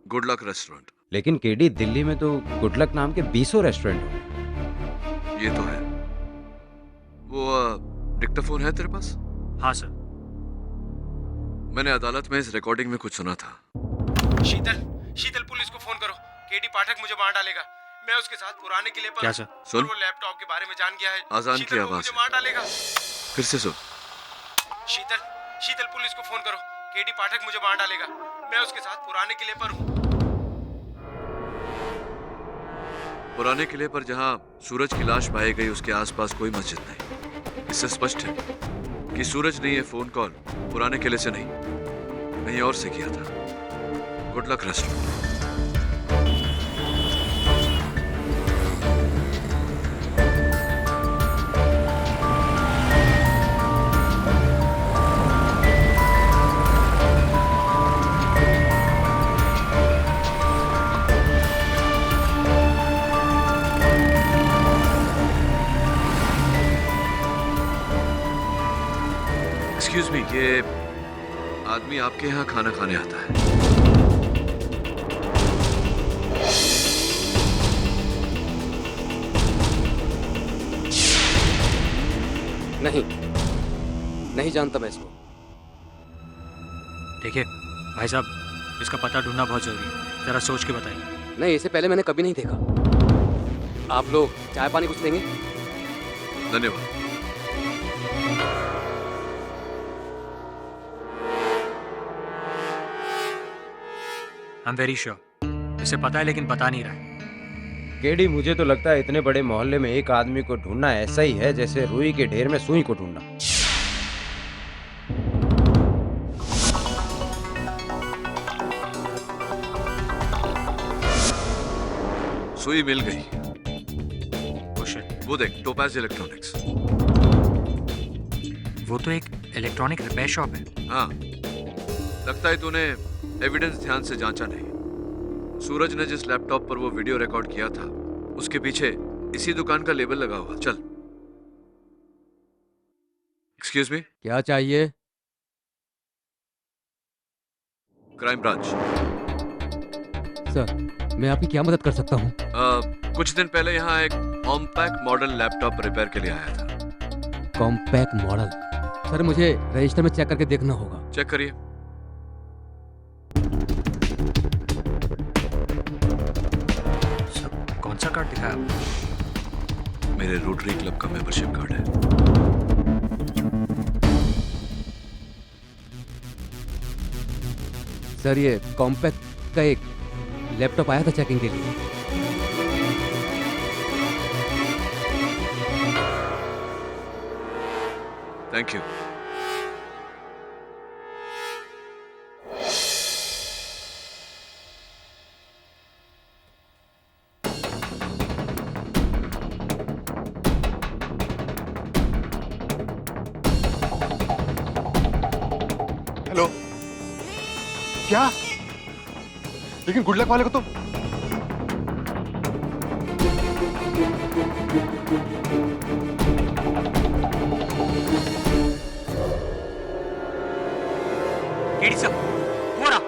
गुड लक रेस्टोरेंट। लेकिन केडी, दिल्ली में तो गुड लक नाम के 20 रेस्टोरेंट हैं। ये तो है। वो डिक्टाफोन है तेरे पास? हाँ सर। मैंने अदालत में इस रिकॉर्डिंग में कुछ सुना था। शीतल पुलिस को फोन करो। केडी पाठक मुझे मार डालेगा। मैं उसके साथ पुराने किले पर क्या सर? सुन। वो लैपटॉप के बारे में जान गया है। आजान की शीतल को आवाज मुझे है। मार डालेगा। फिर से सुन। शीतल पुलिस को फोन करो। केडी पाठक मुझे मार डालेगा। मैं उसके साथ पुराने किले पर हूँ। पुराने किले पर जहां सूरज की लाश पाई गई उसके आसपास कोई मस्जिद नहीं। इससे स्पष्ट है कि सूरज ने यह फोन कॉल पुराने किले से नहीं, कहीं और से किया था। Good luck restaurant. Excuse me, ये आदमी आपके यहाँ खाना खाने आता है? नहीं जानता मैं इसको। देखिए भाई साहब, इसका पता ढूंढना बहुत जरूरी है, जरा सोच के बताइए। नहीं, इसे पहले मैंने कभी नहीं देखा। आप लोग चाय पानी कुछ लेंगे? धन्यवाद। आई एम वेरी श्योर इसे पता है, लेकिन बता नहीं रहा है। केडी, मुझे तो लगता है इतने बड़े मोहल्ले में एक आदमी को ढूंढना ऐसा ही है जैसे रुई के ढेर में सुई को ढूंढना। सुई मिल गई। Oh shit, वो देख, टोपाज इलेक्ट्रॉनिक्स। वो तो एक इलेक्ट्रॉनिक रिपेयर शॉप है। हाँ, लगता है तूने एविडेंस ध्यान से जांचा नहीं। सूरज ने जिस लैपटॉप पर वो वीडियो रिकॉर्ड किया था उसके पीछे इसी दुकान का लेबल लगा हुआ। चल। एक्सक्यूज मी, क्या चाहिए? Crime branch. सर, मैं आपकी क्या मदद कर सकता हूँ? कुछ दिन पहले यहाँ एक कॉम्पैक्ट मॉडल लैपटॉप रिपेयर के लिए आया था। Compact model? सर, मुझे रजिस्टर में चेक करके देखना होगा। चेक करिए। सर, कौन सा कार्ड दिखाया आपने? मेरे रोटरी क्लब का मेंबरशिप कार्ड है। सर, ये कॉम्पैक्ट का एक लैपटॉप आया था चेकिंग के लिए। Thank you. हेलो। क्या? लेकिन गुड लक वाले को तो केडी साहब, हो रहा।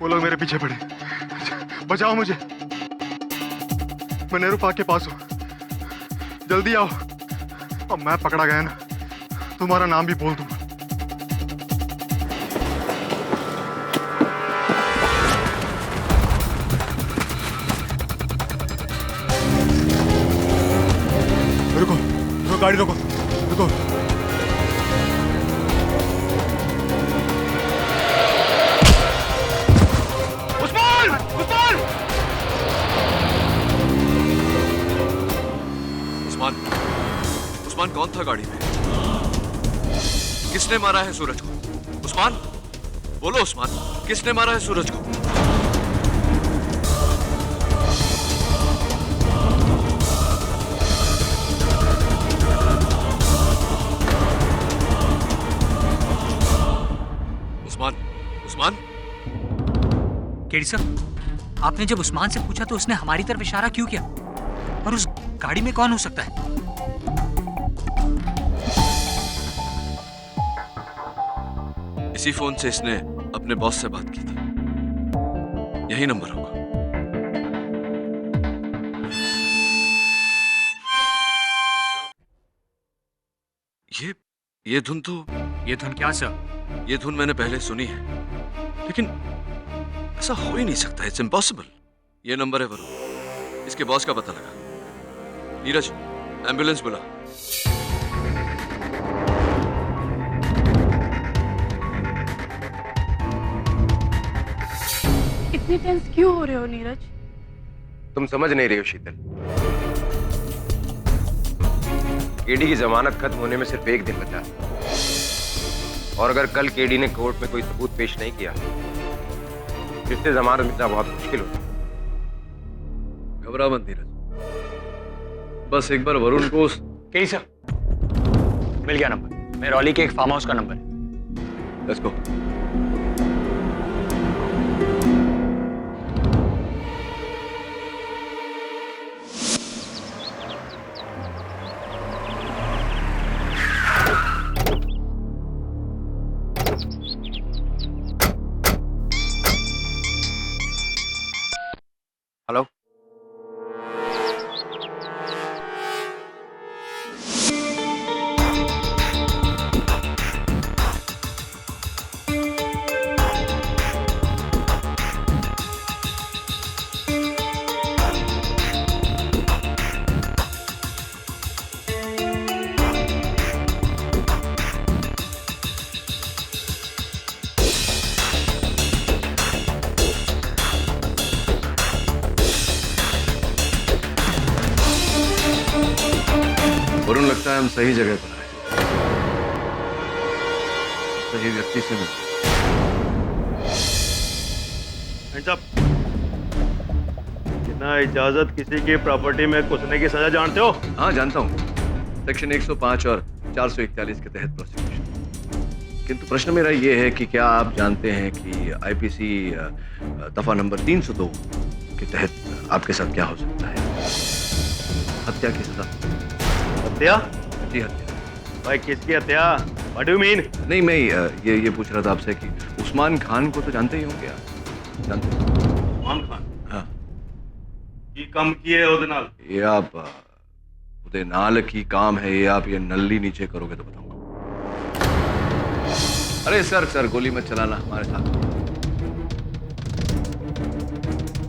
वो लोग मेरे पीछे पड़े। बचाओ मुझे। मैं नेहरू पार्क के पास हूँ। जल्दी आओ। अब मैं पकड़ा गया ना, तुम्हारा नाम भी बोल दूंगा। रुको, रुको, गाड़ी रोको, रुको। उस्मान कौन था गाड़ी में? किसने मारा है सूरज को? उस्मान, बोलो उस्मान, किसने मारा है सूरज को? केडी सर, आपने जब उस्मान से पूछा तो उसने हमारी तरफ इशारा क्यों किया? और उस गाड़ी में कौन हो सकता है? इसी फोन से इसने अपने बॉस से बात की थी। यही नंबर होगा। ये धुन तो ये धुन क्या सर? ये धुन मैंने पहले सुनी है, लेकिन ऐसा हो ही नहीं सकता। It's impossible. ये नंबर है वरुण, इसके बॉस का पता लगा। नीरज, एम्बुलेंस बुला। इतने टेंस क्यों हो रहे हो नीरज? तुम समझ नहीं रही हो शीतल। केडी की जमानत खत्म होने में सिर्फ एक दिन बचा है, और अगर कल केडी ने कोर्ट में कोई सबूत पेश नहीं किया, जिससे जमानत मिलना बहुत मुश्किल होता। घबरा मत नीरज, बस एक बार वरुण को केडी सर, मिल गया नंबर। मेरे रॉली के एक फार्म हाउस का नंबर है। Let's go. हेलो, वरुण, लगता है हम सही जगह पर आए, सही व्यक्ति से मिले। Hands up. बिना इजाजत किसी की प्रॉपर्टी में घुसने की सजा जानते हो? हाँ, जानता हूँ। सेक्शन 105 और 441 के तहत प्रोसिक्यूशन। किंतु प्रश्न मेरा ये है कि क्या आप जानते हैं कि आईपीसी दफा नंबर 302 के तहत आपके साथ क्या हो सकता है? हत्या की सजा। हत्या? जी, हत्या। भाई किसकी हत्या? What do you mean? नहीं, मैं ये पूछ रहा था आपसे कि उस्मान खान को तो जानते ही होंगे आप। जानते हैं? उस्मान खान? हाँ। ये काम किए ਉਹਦੇ ਨਾਲ? ये आप उदय नाल की काम है, ये आप ये नल्ली नीचे करोगे तो बताऊंगा। अरे सर गोली मत चलाना हमारे साथ।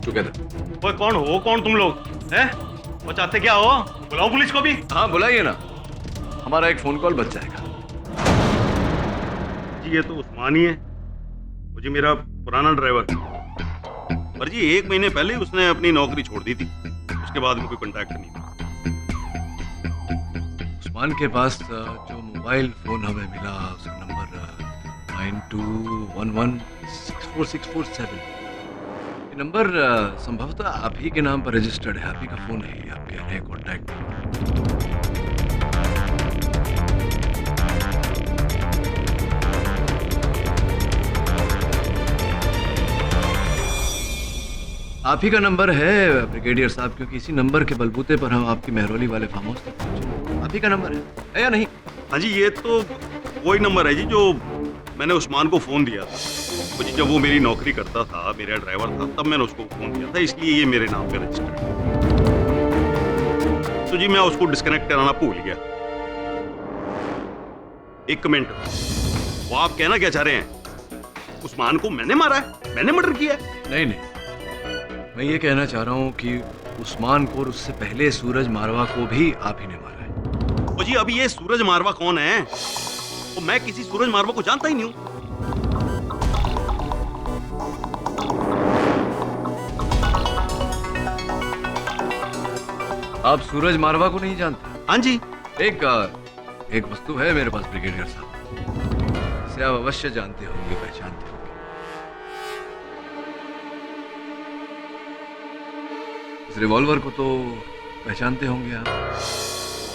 टुगेदर। वो कौन हो? कौन तुम लोग हैं? वो चाहते क्या हो? बुलाओ पुलिस को भी। हाँ, बुलाइए ना, हमारा एक फोन कॉल बच जाएगा। जी ये तो उस्मान ही है, वो जी मेरा पुराना ड्राइवर। पर जी 1 महीने पहले उसने अपनी नौकरी छोड़ दी थी, उसके बाद में कोई कांटेक्ट नहीं था। उस्मान के पास जो मोबाइल फोन हमें मिला, उसका नंबर 9211646447। ये नंबर संभवतः आप ही के नाम पर रजिस्टर्ड है। आप ही का फोन है, आप कह रहे हैं कॉन्टैक्ट। आप ही का नंबर है ब्रिगेडियर साहब, क्योंकि इसी नंबर के बलबूते पर हम आपकी मेहरौली वाले फार्म हाउस तक पहुंचे। आप ही का नंबर है या नहीं? हाँ जी, ये तो वही नंबर है जी जो मैंने उस्मान को फोन दिया था। तो जी जब वो मेरी नौकरी करता था, मेरा ड्राइवर था, तब मैंने उसको फोन दिया था, इसलिए ये मेरे नाम पे रजिस्टर्ड है। तो जी मैं उसको डिस्कनेक्ट कराना भूल गया। एक कमेंट, वो आप कहना क्या चाह रहे हैं? उस्मान को मैंने मारा है, मैंने मर्डर किया है? नहीं, मैं ये कहना चाह रहा हूँ कि उस्मान को और उससे पहले सूरज मारवा को भी आप ही ने मारा है। ओ जी अभी ये सूरज मारवा कौन है? तो मैं किसी सूरज मारवा को जानता ही नहीं हूँ। आप सूरज मारवा को नहीं जानते? हाँ जी। एक वस्तु है मेरे पास ब्रिगेडियर साहब, इसे आप अवश्य जानते होंगे, पहचानते होंगे। इस रिवॉल्वर को तो पहचानते होंगे आप।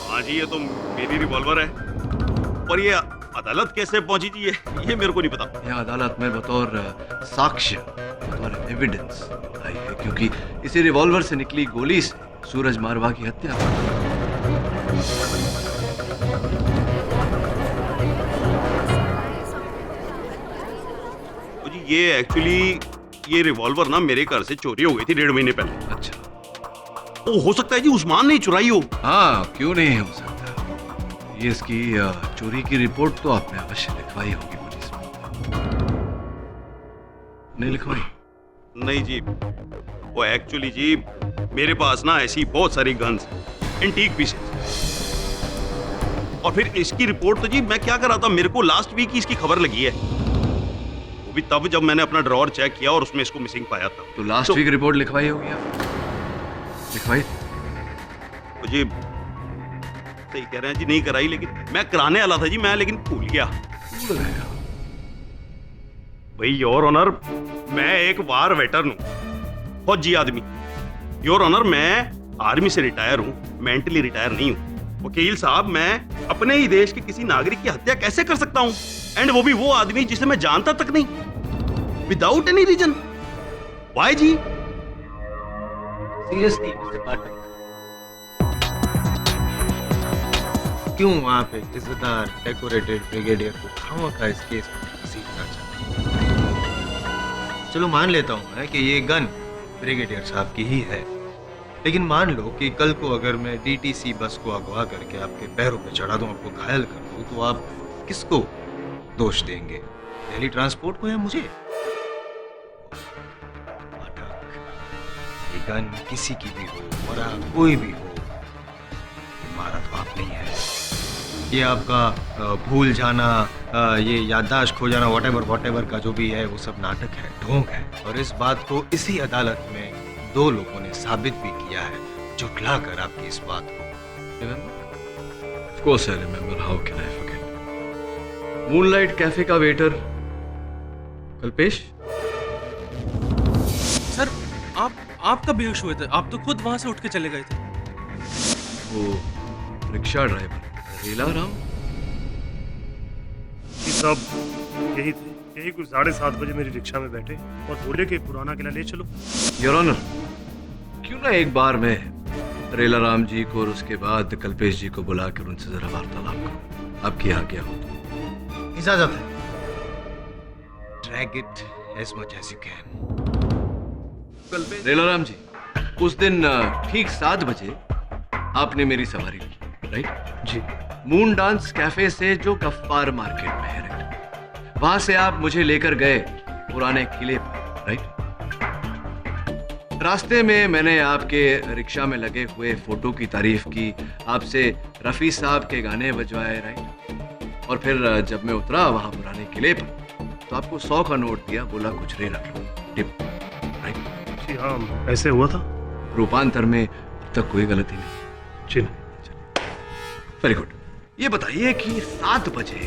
हाँ जी, ये तो मेरी रिवॉल्वर है। पर ये अदालत कैसे पहुंची जी? ये मेरे को नहीं पता। यह अदालत में बतौर साक्ष्य, बतौर और एविडेंस आई है, क्योंकि इसी रिवॉल्वर से निकली गोली से सूरज मारवा की हत्या हुई। जी ये एक्चुअली ये रिवॉल्वर ना मेरे घर से चोरी हो गई थी 1.5 महीने पहले। अच्छा, तो हो सकता है जी उस्मान ने चुराई हो। हाँ, क्यों नहीं हो सकता। ये इसकी चोरी की रिपोर्ट तो आपने अवश्य लिखवाई होगी पुलिस में। नहीं लिखवाई? नहीं जी, वो एक्चुअली जी मेरे पास ना ऐसी बहुत सारी गन्स एंटीक पीसेस, और फिर इसकी रिपोर्ट तो जी मैं क्या कर रहा था, मेरे को लास्ट वीक ही इसकी खबर लगी है, वो भी तब जब मैंने अपना ड्रॉअर चेक किया और उसमें इसको मिसिंग पाया था। तो लास्ट वीक रिपोर्ट लिखवाई होगी आप? लिखवाई? तो जी सही कह रहे हैं जी, नहीं कराई, लेकिन मैं कराने वाला था जी, मैं लेकिन भूल गया। भाई योर ऑनर, मैं एक वार वेटरन हूं, फौजी आदमी। योर ऑनर, मैं आर्मी से रिटायर हूं, मेंटली रिटायर नहीं हूं। वकील साहब, मैं अपने ही देश के किसी नागरिक की हत्या कैसे कर सकता हूं, एंड वो भी वो आदमी जिसे मैं जानता तक नहीं, विदाउट एनी रीजन? व्हाई जी? सीरियसली मिस्टर पाठक, क्यों वहां पे इज्जतदार डेकोरेटेड ब्रिगेडियर को खामखा इस केस में घसीटना चाहते? चलो मान लेता हूं मैं कि ये गन ब्रिगेडियर साहब की ही है, लेकिन मान लो कि कल को अगर मैं डीटीसी बस को अगवा करके आपके पैरों पे चढ़ा दूं, आपको घायल कर दूं, तो आप किसको दोष देंगे, दिल्ली ट्रांसपोर्ट को या मुझे? पाठक, ये गन किसी की भी हो, मरा कोई भी हो, मारा तो आप नहीं है। ये आपका भूल जाना, ये याददाश्त खो जाना, वॉटेवर का जो भी है, वो सब नाटक है, ढोंग है, और इस बात को इसी अदालत में 2 लोगों ने साबित भी किया है, झुठला कर आपकी इस बात को। Of course I remember. How can I forget? Moonlight cafe का वेटर कल्पेश। सर आप कब बेहोश हुए थे? आप तो खुद वहां से उठ के चले गए थे। वो रिक्शा ड्राइवर रेला राम साहब यही थे, यही कुछ 7:30 बजे मेरी रिक्शा में बैठे और बोले कि पुराना किला ले चलो। योर ऑनर, क्यों ना एक बार मैं रेला राम जी को और उसके बाद कल्पेश जी को बुलाकर उनसे जरा वार्तालाप करूं, आपकी आज्ञा हो तो। इजाजत है। Drag it as much as you can. रेला राम जी, उस दिन ठीक 7 बजे आपने मेरी सवारी ली, राइट जी? मून डांस कैफे से जो गफ्फार मार्केट में है, राइट? वहां से आप मुझे लेकर गए पुराने किले पर, राइट? रास्ते में मैंने आपके रिक्शा में लगे हुए फोटो की तारीफ की, आपसे रफी साहब के गाने बजवाए, राइट? और फिर जब मैं उतरा वहां पुराने किले पर, तो आपको 100 का नोट दिया, बोला कुछ रे रख लो, टिप, राइट? जी हाँ, ऐसे हुआ था। रूपांतर में अब तक कोई गलती नहीं? जी वेरी गुड। ये बताइए कि 7 बजे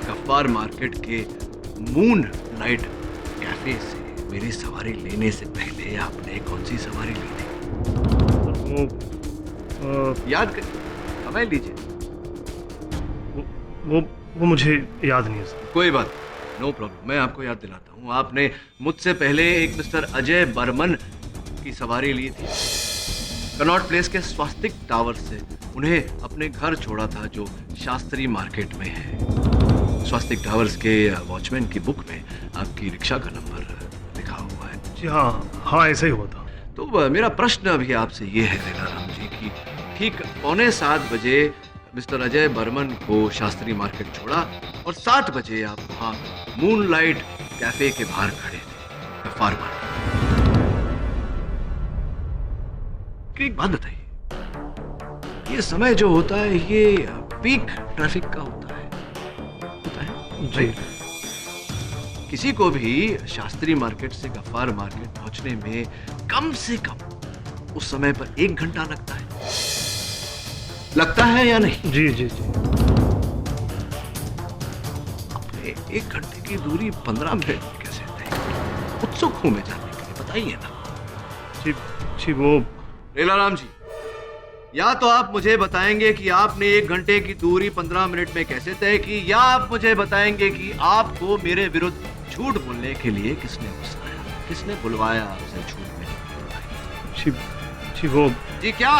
गफ्फार मार्केट के मून लाइट कैफे से मेरी सवारी लेने से पहले आपने कौन सी सवारी ली थी? याद कर, समय लीजिए। वो मुझे याद नहीं है सर। कोई बात, नो प्रॉब्लम, मैं आपको याद दिलाता हूँ। आपने मुझसे पहले एक मिस्टर अजय बर्मन की सवारी ली थी, कनॉट प्लेस के स्वास्तिक टावर से उन्हें अपने घर छोड़ा था, जो शास्त्री मार्केट में है। स्वास्तिक टावर्स के वॉचमैन की बुक में आपकी रिक्शा का नंबर लिखा हुआ है। जी हाँ, ऐसा ही हुआ था। तो मेरा प्रश्न अभी आपसे ये है रेला राम जी कि ठीक 6:45 बजे मिस्टर अजय बर्मन को शास्त्री मार्केट छोड़ा और 7 बजे आप वहाँ मूनलाइट कैफे के बाहर खड़े थे, गफ्फार मार्केट। एक बात बताइए, ये समय जो होता है ये पीक ट्रैफिक का होता है जी? किसी को भी शास्त्री मार्केट से गफ्फार मार्केट पहुंचने में कम से कम उस समय पर 1 घंटा लगता है या नहीं? जी। अपने 1 घंटे की दूरी 15 मिनट में कैसे तय की? उत्सुक हूं मैं जानने के लिए, बताइए ना। जी वो रेला राम जी, या तो आप मुझे बताएंगे कि आपने 1 घंटे की दूरी 15 मिनट में कैसे तय की, या आप मुझे बताएंगे कि आपको मेरे विरुद्ध झूठ बोलने के लिए किसने उकसाया। किसने बुलवाया आपसे झूठ में? जी वो जी क्या?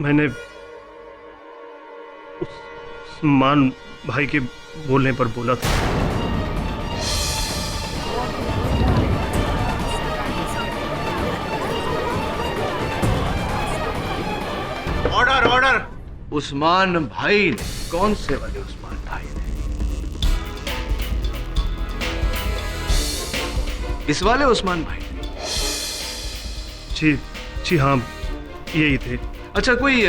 मैंने उस्मान भाई के बोलने पर बोला था। Order order. उस्मान भाई ने? कौन से वाले उस्मान भाई ने? इस वाले उस्मान भाई ने? जी हाँ, यही थे। अच्छा, कोई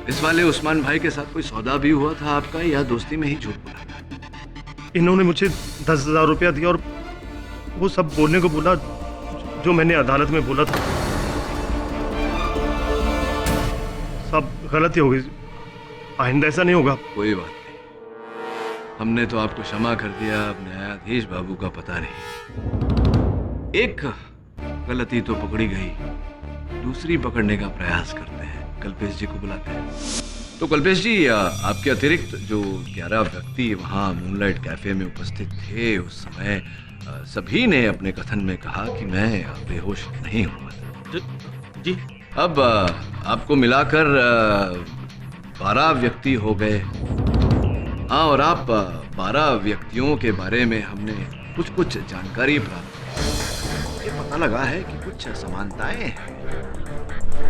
इस वाले उस्मान भाई के साथ कोई सौदा भी हुआ था आपका, या दोस्ती में ही झूठ बोला? इन्होंने मुझे 10,000 रुपया दिया और वो सब बोलने को बोला जो मैंने अदालत में बोला था। सब गलती हो गई, आइंदा ऐसा नहीं होगा। कोई बात नहीं, हमने तो आपको क्षमा कर दिया। अब न्यायाधीश बाबू का पता नहीं। एक गलती तो पकड़ी गई, दूसरी पकड़ने का प्रयास करते हैं। कल्पेश जी को बुलाते हैं। तो कल्पेश जी, आपके अतिरिक्त जो 11 व्यक्ति वहाँ मूनलाइट कैफे में उपस्थित थे उस समय, सभी ने अपने कथन में कहा कि मैं बेहोश नहीं हुआ था। जी। अब आपको मिलाकर 12 व्यक्ति हो गए। हाँ, और आप 12 व्यक्तियों के बारे में हमने कुछ जानकारी प्राप्त की। ये पता लगा है कि कुछ समानताएं हैं।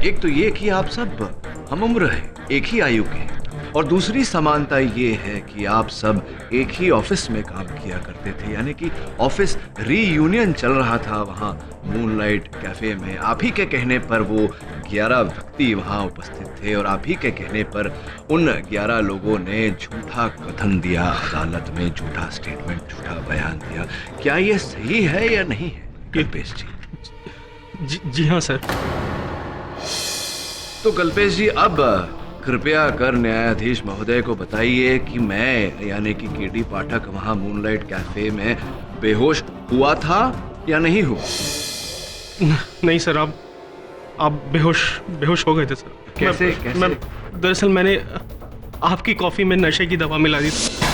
एक तो ये कि आप सब हम उम्र हैं, एक ही आयु के, और दूसरी समानता ये है कि आप सब एक ही ऑफिस में काम किया करते थे, यानी कि ऑफिस रीयूनियन चल रहा था वहाँ मूनलाइट कैफे में। आप ही के कहने पर वो 11 व्यक्ति वहाँ उपस्थित थे, और आप ही के कहने पर उन 11 लोगों ने झूठा कथन दिया अदालत में, झूठा स्टेटमेंट, झूठा बयान दिया। क्या ये सही है या नहीं है कल्पेश जी? जी हाँ सर। तो कल्पेश जी, अब कृपया कर न्यायाधीश महोदय को बताइए कि मैं यानी कि केडी पाठक वहां मूनलाइट कैफे में बेहोश हुआ था या नहीं हुआ? नहीं सर, आप बेहोश हो गए थे सर। कैसे? दरअसल मैंने आपकी कॉफी में नशे की दवा मिला दी थी।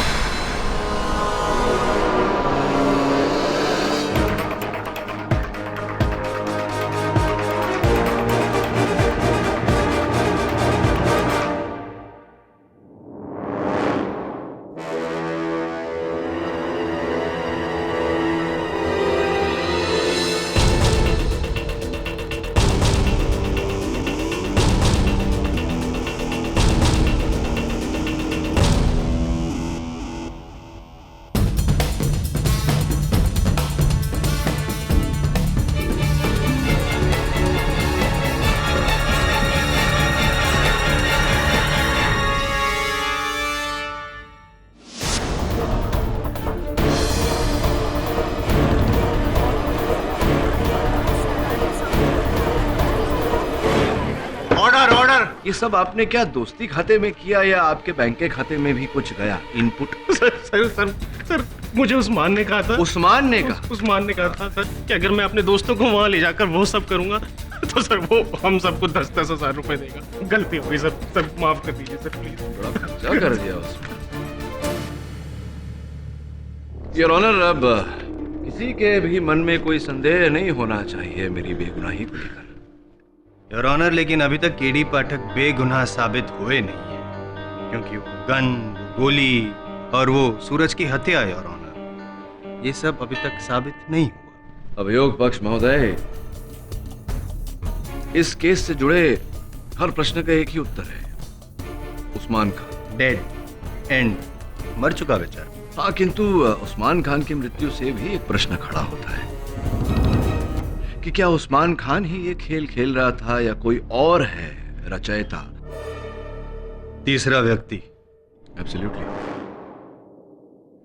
ये सब आपने क्या दोस्ती खाते में किया या आपके बैंक के खाते में भी कुछ गया इनपुट? सर, मुझे उस्मान ने कहा था। उस्मान ने कहा? उस्मान ने कहा था सर कि अगर मैं अपने दोस्तों को वहाँ ले जाकर वो सब करूंगा तो सर वो हम सबको 10-10 हजार रुपए देगा। गलती हो गई सर, माफ कर दीजिए सर प्लीज। बड़ा खर्चा कर दिया उसमें। योर ऑनर, अब किसी के भी मन में कोई संदेह नहीं होना चाहिए मेरी बेगुनाही को लेकर। योर ऑनर, लेकिन अभी तक केडी पाठक बेगुनाह साबित हुए नहीं है, क्योंकि वो गन, गोली और वो सूरज की हत्या, योर ऑनर, ये सब अभी तक साबित नहीं हुआ। अभियोग पक्ष महोदय, इस केस से जुड़े हर प्रश्न का एक ही उत्तर है, उस्मान खान डेड एंड, मर चुका बेचारा। हाँ, किंतु उस्मान खान की मृत्यु से भी एक प्रश्न खड़ा होता है कि क्या उस्मान खान ही ये खेल खेल रहा था या कोई और है रचयिता, तीसरा व्यक्ति? एब्सोल्युटली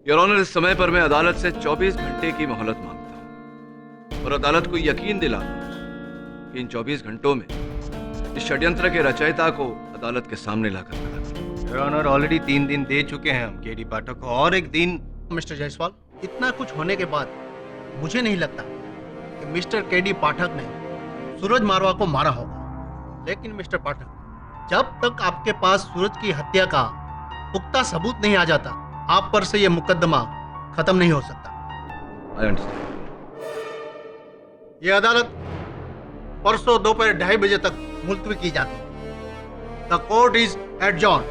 योर ऑनर, इस समय पर मैं अदालत से 24 घंटे की मोहलत मांगता हूं और अदालत को यकीन दिलाता हूं कि इन 24 घंटों में इस षड्यंत्र के रचयिता को अदालत के सामने लाकर खड़ा करें। योर ऑनर, ऑलरेडी 3 दिन दे चुके हैं हम केडी पाठक को, और एक दिन। मिस्टर जायसवाल, इतना कुछ होने के बाद मुझे नहीं लगता कि मिस्टर केडी पाठक ने सूरज मारवा को मारा होगा। लेकिन मिस्टर पाठक, जब तक आपके पास सूरज की हत्या का पुख्ता सबूत नहीं आ जाता, आप पर से यह मुकदमा खत्म नहीं हो सकता। I understand. ये अदालत परसों दोपहर 2:30 बजे तक मुलतवी की जाती है। The court is adjourn.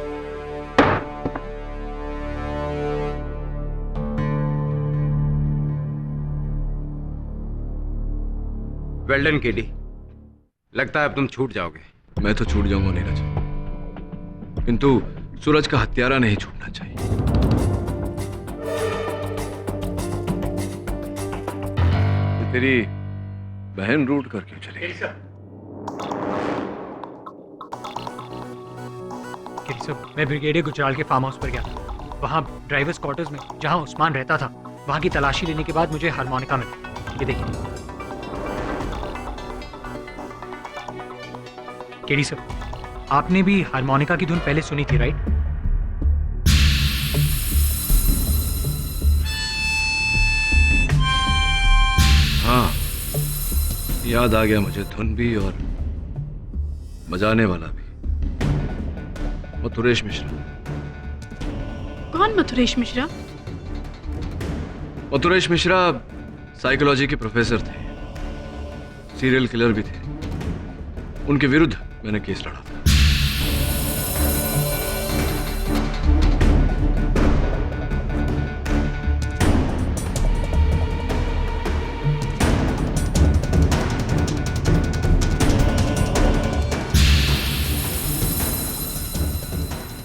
Well done KD. लगता है अब तुम छूट जाओगे। मैं तो छूट जाऊंगा नीरज, किंतु सूरज का हत्यारा नहीं छूटना चाहिए। तो तेरी बहन रूट कर क्यों चली गई? मैं ब्रिगेडियर गुजराल के फार्म हाउस पर गया था। वहाँ ड्राइवर्स क्वार्टर्स में जहाँ उस्मान रहता था, वहाँ की तलाशी लेने के बाद मुझे हारमोनिका मिला। ये देखिए केडी सर, आपने भी हारमोनिका की धुन पहले सुनी थी, राइट? हाँ, याद आ गया मुझे धुन भी और बजाने वाला भी। मथुरेश मिश्रा। कौन मथुरेश मिश्रा? मथुरेश मिश्रा साइकोलॉजी के प्रोफेसर थे, सीरियल किलर भी थे। उनके विरुद्ध मैंने केस लड़ा था।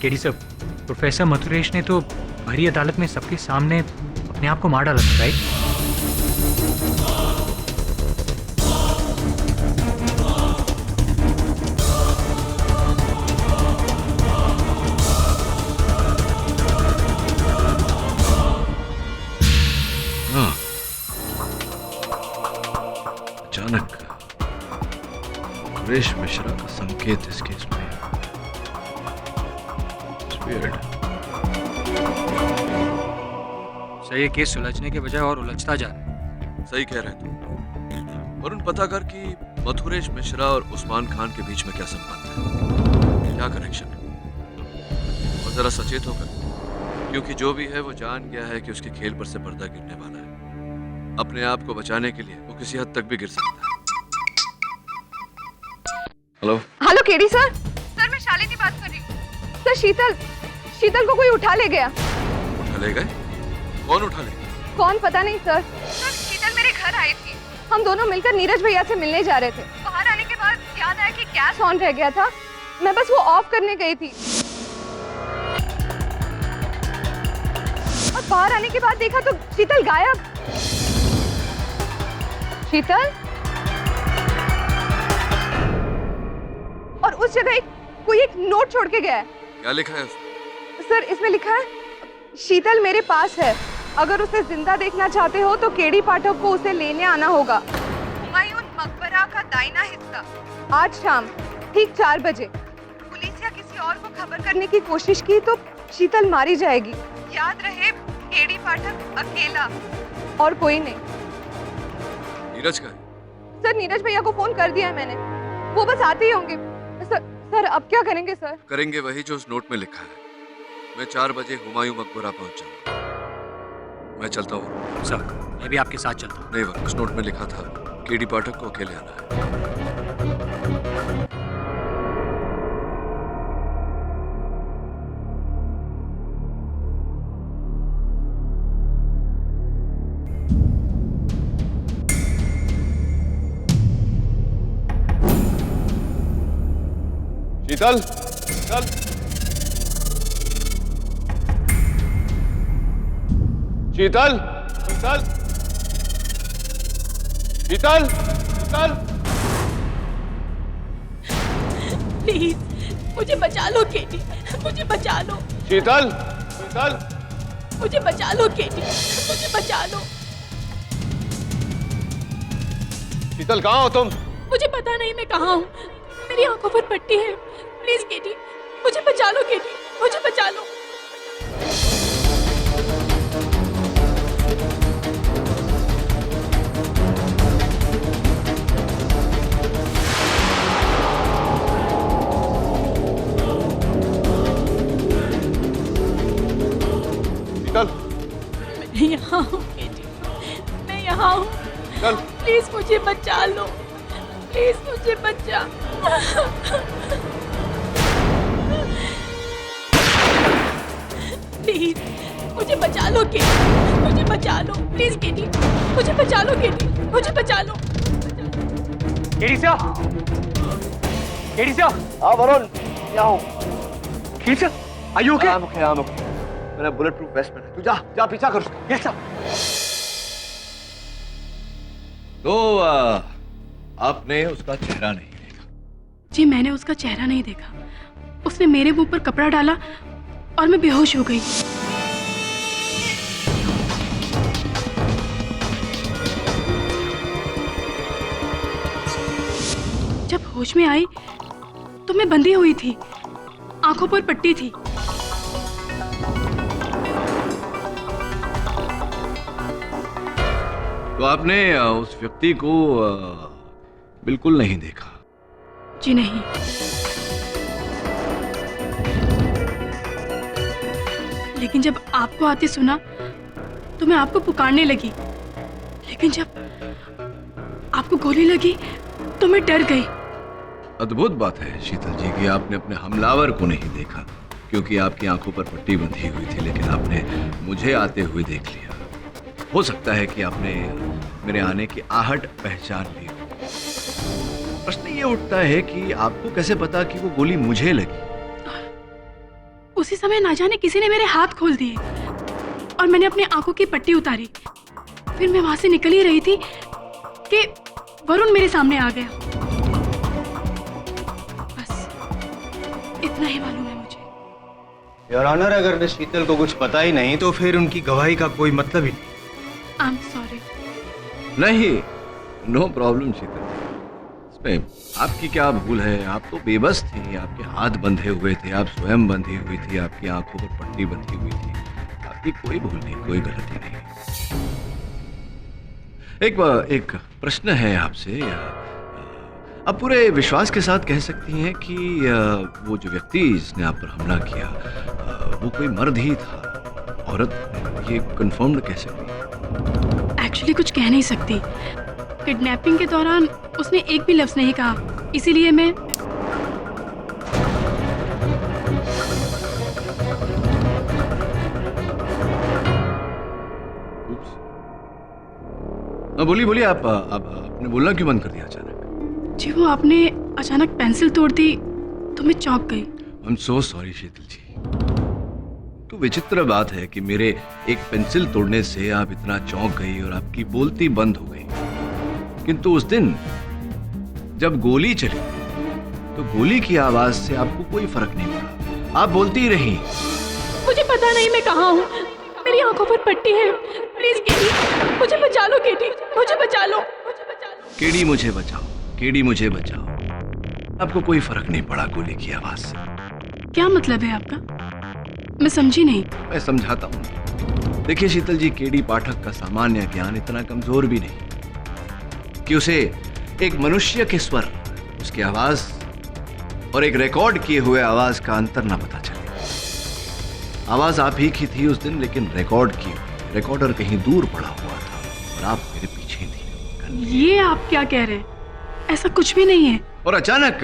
केडी साहब, प्रोफेसर मथुरेश ने तो भरी अदालत में सबके सामने अपने आप को मार डाला था, राइट? हाँ, अचानक मथुरेश मिश्रा का संकेत इस केस में। सर, ये केस सुलझने के बजाय और उलझता जा रहा है। सही कह रहे तुम। वरुण, पता कर कि मथुरेश मिश्रा और उस्मान खान के बीच में क्या संबंध है, क्या कनेक्शन है, और जरा सचेत होकर, क्योंकि जो भी है वो जान गया है कि उसके खेल पर से पर्दा गिरने वाला है। अपने आप को बचाने के लिए वो किसी हद तक भी गिर सकता है। Hello hello KD sir. Sir, मैं शालिनी बात कर रही हूँ। सर, शीतल को कोई उठा ले गया। उठा ले गए? कौन उठा ले गया? कौन पता नहीं सर। सर, शीतल मेरे घर आई थी। हम दोनों मिलकर नीरज भैया से मिलने जा रहे थे। बाहर आने के बाद याद आया कि गैस ऑन रह गया था। मैं बस वो ऑफ करने गई थी और बाहर आने के बाद देखा तो शीतल गायब। शीतल, और उस जगह कोई एक नोट छोड़ के गया है। क्या लिखा है उसमें? सर, इसमें लिखा है, शीतल मेरे पास है। अगर उसे जिंदा देखना चाहते हो तो केडी पाठक को उसे लेने आना होगा। हुमायूं मकबरा का दाहिना हिस्सा, आज शाम ठीक 4 बजे। पुलिस या किसी और को खबर करने की कोशिश की तो शीतल मारी जाएगी। याद रहे, केडी पाठक अकेला और कोई नहीं। नीरज का है? सर, नीरज भैया को फोन कर दिया है मैंने, वो बस आते ही होंगे। सर, अब क्या करेंगे सर? करेंगे वही जो उस नोट में लिखा है। मैं 4 बजे हुमायूं मकबरा पहुंच जाऊंगा। मैं चलता हूँ। सर, मैं भी आपके साथ चलता हूँ। नहीं, उस नोट में लिखा था केडी पाठक को अकेले आना है। शीतल, शीतल, शीतल, शीतल, शीतल, शीतल, प्लीज मुझे बचा लो केडी, मुझे बचा लो। शीतल, शीतल, मुझे बचा लो केडी, मुझे बचा लो। शीतल, कहाँ हो तुम? मुझे पता नहीं मैं कहाँ हूँ। मेरी आंखों पर पट्टी है। प्लीज केडी, मुझे बचा लो केडी, मुझे बचा लो। शीतल, मैं यहाँ हूँ केडी, मैं मुझे बचा लो, प्लीज मुझे बचा। प्लीज मुझे बचा लो केटी, मुझे बचा लो प्लीज केटी, मुझे बचा लो केटी, मुझे बचा लो। KD sir, KD sir. हाँ वरुण, क्या हो? KD sir, are you okay? I'm okay. मैंने बुलेट प्रूफ वेस्ट पहना है। तू जा जा पीछा कर उसका। Yes sir. तो आपने उसका चेहरा नहीं देखा? जी मैंने उसका चेहरा नहीं देखा, उसने मेरे मुंह पर कपड़ा डाला और मैं बेहोश हो गई। जब होश में आई तो मैं बंधी हुई थी, आंखों पर पट्टी थी। तो आपने उस व्यक्ति को बिल्कुल नहीं देखा? जी नहीं। लेकिन जब आपको आते सुना तो मैं आपको पुकारने लगी, लेकिन जब आपको गोली लगी तो मैं डर गई। अद्भुत बात है शीतल जी कि आपने अपने हमलावर को नहीं देखा, क्योंकि आपकी आंखों पर पट्टी बंधी हुई थी, लेकिन आपने मुझे आते हुए देख लिया। हो सकता है कि आपने मेरे आने की आहट पहचान ली। प्रश्न ये उठता है कि आपको कैसे पता कि वो गोली मुझे लगी? उसी समय ना जाने किसी ने मेरे हाथ खोल दिए और मैंने अपनी आंखों की पट्टी उतारी। फिर मैं वहां से निकल ही रही थी कि वरुण मेरे सामने आ गया। बस इतना ही मालूम है मुझे। योर ऑनर, अगर मैं शीतल को कुछ पता ही नहीं तो फिर उनकी गवाही का कोई मतलब ही नहीं। आई एम सॉरी। नहीं, नो प्रॉब्लम शीतल। इसमें आपकी क्या भूल है? आप तो बेबस थी, आपके हाथ बंधे हुए थे, आप स्वयं बंधी हुई थी, आपकी आंखों पर पट्टी बंधी हुई थी। आपकी कोई भूल नहीं, कोई गलती नहीं। एक प्रश्न है आपसे। आप पूरे विश्वास के साथ कह सकती हैं कि वो जो व्यक्ति जिसने आप पर हमला किया वो कोई मर्द ही था, औरत? ये कंफर्म्ड कह सकती हैं? एक्चुअली कुछ कह नहीं सकती। किडनैपिंग के दौरान उसने एक भी लफ्ज नहीं कहा, इसीलिए मैं बोलिए आप आपने बोलना क्यों बंद कर दिया अचानक? जी वो आपने अचानक पेंसिल तोड़ दी तो मैं चौंक गई। आई एम सो सॉरी शीतल जी। तो विचित्र बात है कि मेरे एक पेंसिल तोड़ने से आप इतना चौंक गई और आपकी बोलती बंद हो गई, किंतु उस दिन जब गोली चली तो गोली की आवाज से आपको कोई फर्क नहीं पड़ा, आप बोलती रही। मुझे पता नहीं मैं कहाँ हूँ, मेरी आंखों पर पट्टी है, प्लीज केडी मुझे बचा लो, केडी मुझे बचा लो। केडी मुझे बचाओ, केडी मुझे बचाओ। आपको कोई फर्क नहीं पड़ा गोली की आवाज से? क्या मतलब है आपका? मैं समझी नहीं। मैं समझाता हूँ। देखिए शीतल जी, केडी पाठक का सामान्य ज्ञान इतना कमजोर भी नहीं कि उसे एक मनुष्य के स्वर, उसकी आवाज और एक रिकॉर्ड किए हुए आवाज का अंतर ना पता चले। आवाज आप ही की थी उस दिन, लेकिन रिकॉर्ड की रिकॉर्डर कहीं दूर पड़ा हुआ था और आप मेरे पीछे थी। ये आप क्या कह रहे हैं? ऐसा कुछ भी नहीं है। और अचानक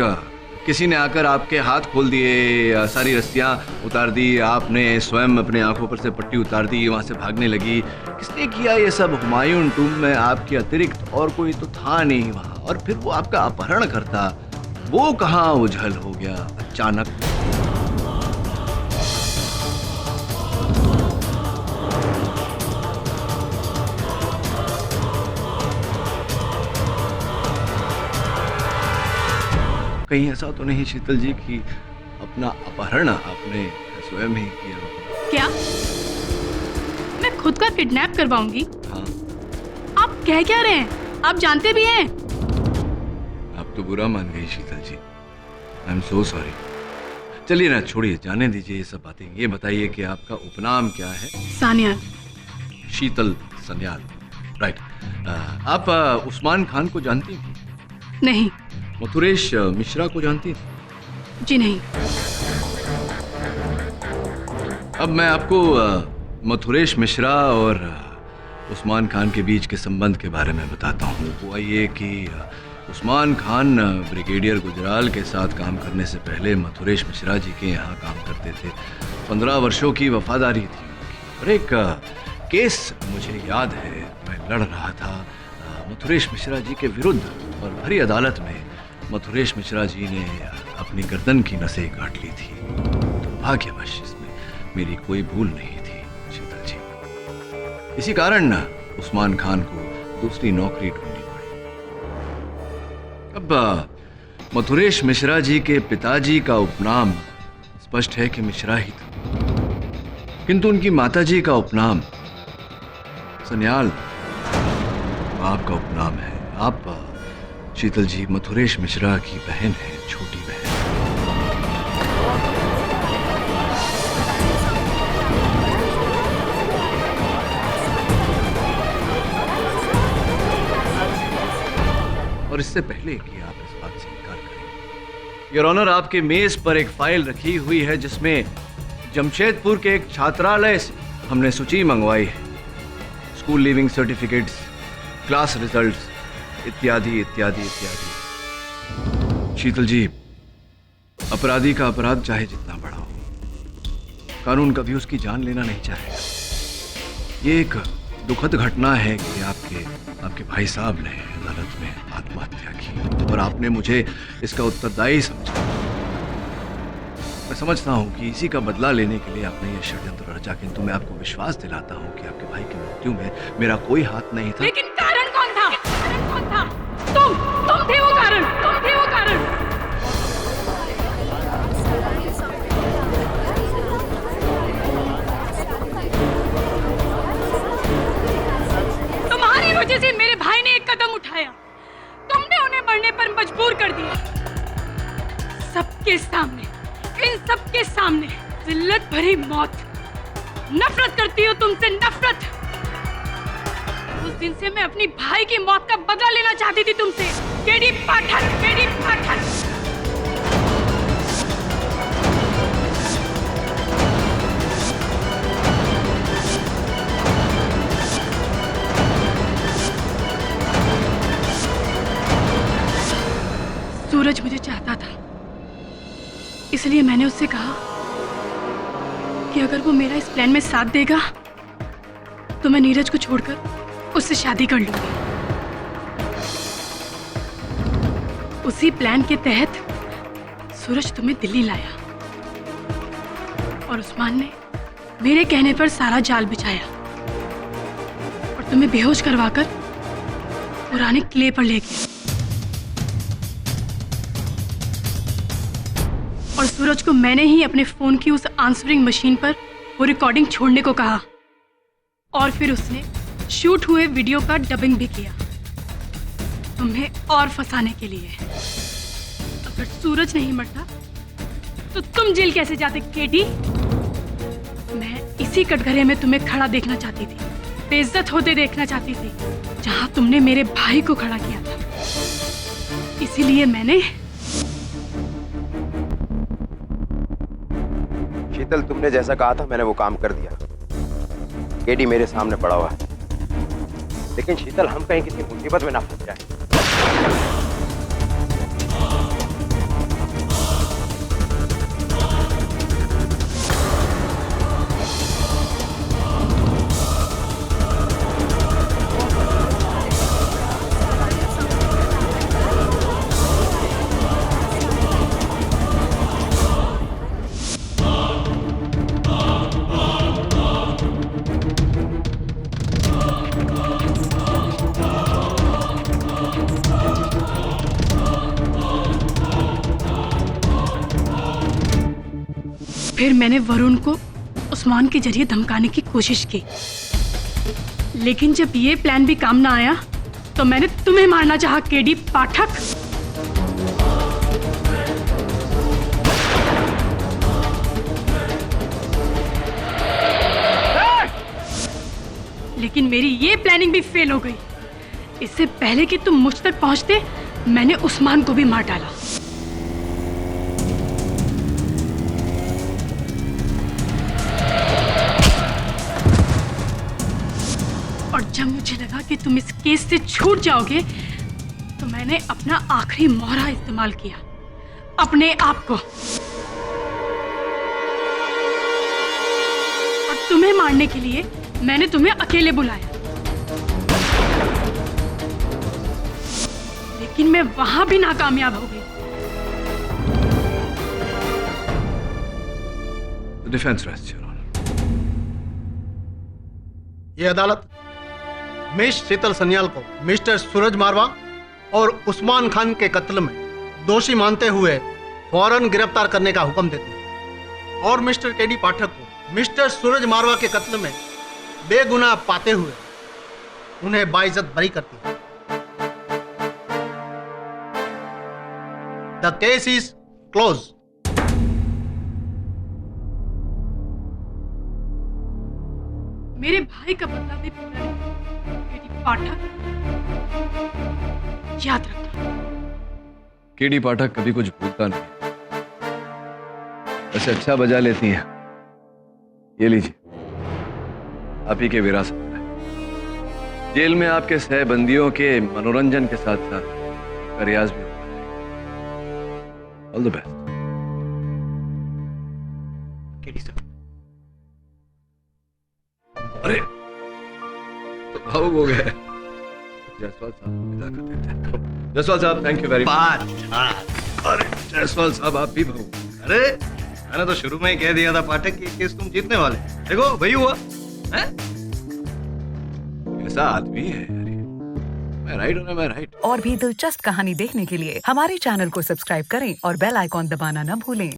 किसी ने आकर आपके हाथ खोल दिए, सारी रस्सियां उतार दी, आपने स्वयं अपने आंखों पर से पट्टी उतार दी, वहां से भागने लगी। किसने किया ये सब? हुमायूं टूम में आपके अतिरिक्त और कोई तो था नहीं वहां। और फिर वो आपका अपहरण करता, वो कहाँ उझल हो गया अचानक? कहीं ऐसा तो नहीं शीतल जी कि अपना अपहरण आपने स्वयं ही किया? क्या मैं खुद का किडनैप करवाऊंगी? हाँ। आप कह क्या रहे हैं? आप जानते भी हैं। आप तो बुरा मान गई शीतल जी। I am so sorry. चलिए ना, छोड़िए, जाने दीजिए ये सब बातें। ये बताइए कि आपका उपनाम क्या है? सानियाल। शीतल सन्याल, राइट। आप उस्मान खान को जानती हैं? नहीं। मथुरेश मिश्रा को जानती हैं? जी नहीं। अब मैं आपको मथुरेश मिश्रा और उस्मान खान के बीच के संबंध के बारे में बताता हूँ। हुआ ये कि उस्मान खान ब्रिगेडियर गुजराल के साथ काम करने से पहले मथुरेश मिश्रा जी के यहाँ काम करते थे। 15 वर्षों की वफादारी थी उनकी। और एक केस मुझे याद है, मैं लड़ रहा था मथुरेश मिश्रा जी के विरुद्ध और भरी अदालत में मथुरेश मिश्रा जी ने अपनी गर्दन की नसें काट ली थी। दुर्भाग्यवश इसमें मेरी कोई भूल नहीं थी शीतल जी। इसी कारण उस्मान खान को दूसरी नौकरी ढूंढनी पड़ी। अब मथुरेश मिश्रा जी के पिताजी का उपनाम स्पष्ट है कि मिश्रा ही था, किंतु उनकी माताजी का उपनाम सन्याल आपका उपनाम है। आप शीतल जी मथुरेश मिश्रा की बहन है, छोटी बहन। और इससे पहले कि आप इस बात से इनकार करें, योर ऑनर, आपके मेज पर एक फाइल रखी हुई है जिसमें जमशेदपुर के एक छात्रालय से हमने सूची मंगवाई है। School leaving certificates, class results, इत्यादि इत्यादि इत्यादि। शीतल जी, अपराधी का अपराध चाहे जितना बड़ा हो, कानून कभी उसकी जान लेना नहीं चाहेगा। ये एक दुखद घटना है कि आपके भाई साहब ने अदालत में आत्महत्या की और आपने मुझे इसका उत्तरदायी समझा। मैं समझता हूं कि इसी का बदला लेने के लिए आपने यह षड्यंत्र रचा, किंतु मैं आपको विश्वास दिलाता हूं कि आपके भाई की मृत्यु में मेरा कोई हाथ नहीं था। लेकिन कारण कौन था? कारण कौन था? तुम थे वो कारण, तुम थे वो कारण। तुम्हारी वजह से मेरे भाई ने एक कदम उठाया, तुमने उन्हें मरने पर मजबूर कर दिया। सबके सामने, इन सबके सामने जिल्लत भरी मौत। नफरत करती हो तुमसे, नफरत। उस दिन से मैं अपनी भाई की मौत का बदला लेना चाहती थी तुमसे, केडी पाठक, केडी पाठक। सूरज मुझे चाहता था, इसलिए मैंने उससे कहा कि अगर वो मेरा इस प्लान में साथ देगा तो मैं नीरज को छोड़कर उससे शादी कर लूंगी। उसी प्लान के तहत सूरज तुम्हें दिल्ली लाया और उस्मान ने मेरे कहने पर सारा जाल बिछाया और तुम्हें बेहोश करवाकर पुराने किले पर ले गया। और सूरज को मैंने ही अपने फोन की उस आंसरिंग मशीन पर वो रिकॉर्डिंग छोड़ने को कहा और फिर उसने शूट हुए वीडियो का डबिंग भी किया, तुम्हें और फंसाने के लिए। अगर सूरज नहीं मरता तो तुम जेल कैसे जाते केडी? मैं इसी कटघरे में तुम्हें खड़ा देखना चाहती थी, बेइज्जत होते देखना चाहती थी, जहां तुमने मेरे भाई को खड़ा किया था। इसीलिए मैंने शीतल, तुमने जैसा कहा था मैंने वो काम कर दिया। केडी मेरे सामने पड़ा हुआ है, लेकिन शीतल हम कहीं किसी मुसीबत में ना फंस जाए। फिर मैंने वरुण को उस्मान के जरिए धमकाने की कोशिश की, लेकिन जब ये प्लान भी काम ना आया तो मैंने तुम्हें मारना चाहा केडी पाठक। लेकिन मेरी ये प्लानिंग भी फेल हो गई। इससे पहले कि तुम मुझ तक पहुंचते मैंने उस्मान को भी मार डाला। और जब तुम इस केस से छूट जाओगे तो मैंने अपना आखिरी मोहरा इस्तेमाल किया अपने आप को, और तुम्हें मारने के लिए मैंने तुम्हें अकेले बुलाया, लेकिन मैं वहां भी नाकामयाब हो गई। Defence rest, your honour. ये अदालत मिस शीतल सन्याल को मिस्टर सूरज मारवा और उस्मान खान के कत्ल में दोषी मानते हुए फौरन गिरफ्तार करने का हुक्म देती है और मिस्टर केडी पाठक को मिस्टर सूरज मारवा के कत्ल में बेगुनाह पाते हुए उन्हें बाइज्जत बरी करती है। The case is close. मेरे भाई का बदला भी पूरा नहीं, केडी पाठक, याद रखना। केडी पाठक कभी कुछ भूलता नहीं, वैसे अच्छा बजा लेती हैं। ये लीजिए, आप ही के विरासत में। जेल में आपके सहबंदियों के मनोरंजन के साथ साथ रियाज भी होगा। All the best. KD sir. अरे तो भावुक हो गए। जायसवाल साहब को विदा कर देते हैं। जायसवाल साहब, थैंक यू वेरी मच। अरे जायसवाल साहब, आप भी भावुक। अरे मैंने तो शुरू में ही कह दिया था पाठक की केस तुम जीतने वाले। देखो वही हुआ है? ऐसा आदमी है यार। मैं राइट हूं ना, मैं राइट। और भी दिलचस्प कहानी देखने के लिए हमारे चैनल को सब्सक्राइब करें और बेल आइकॉन दबाना न भूलें।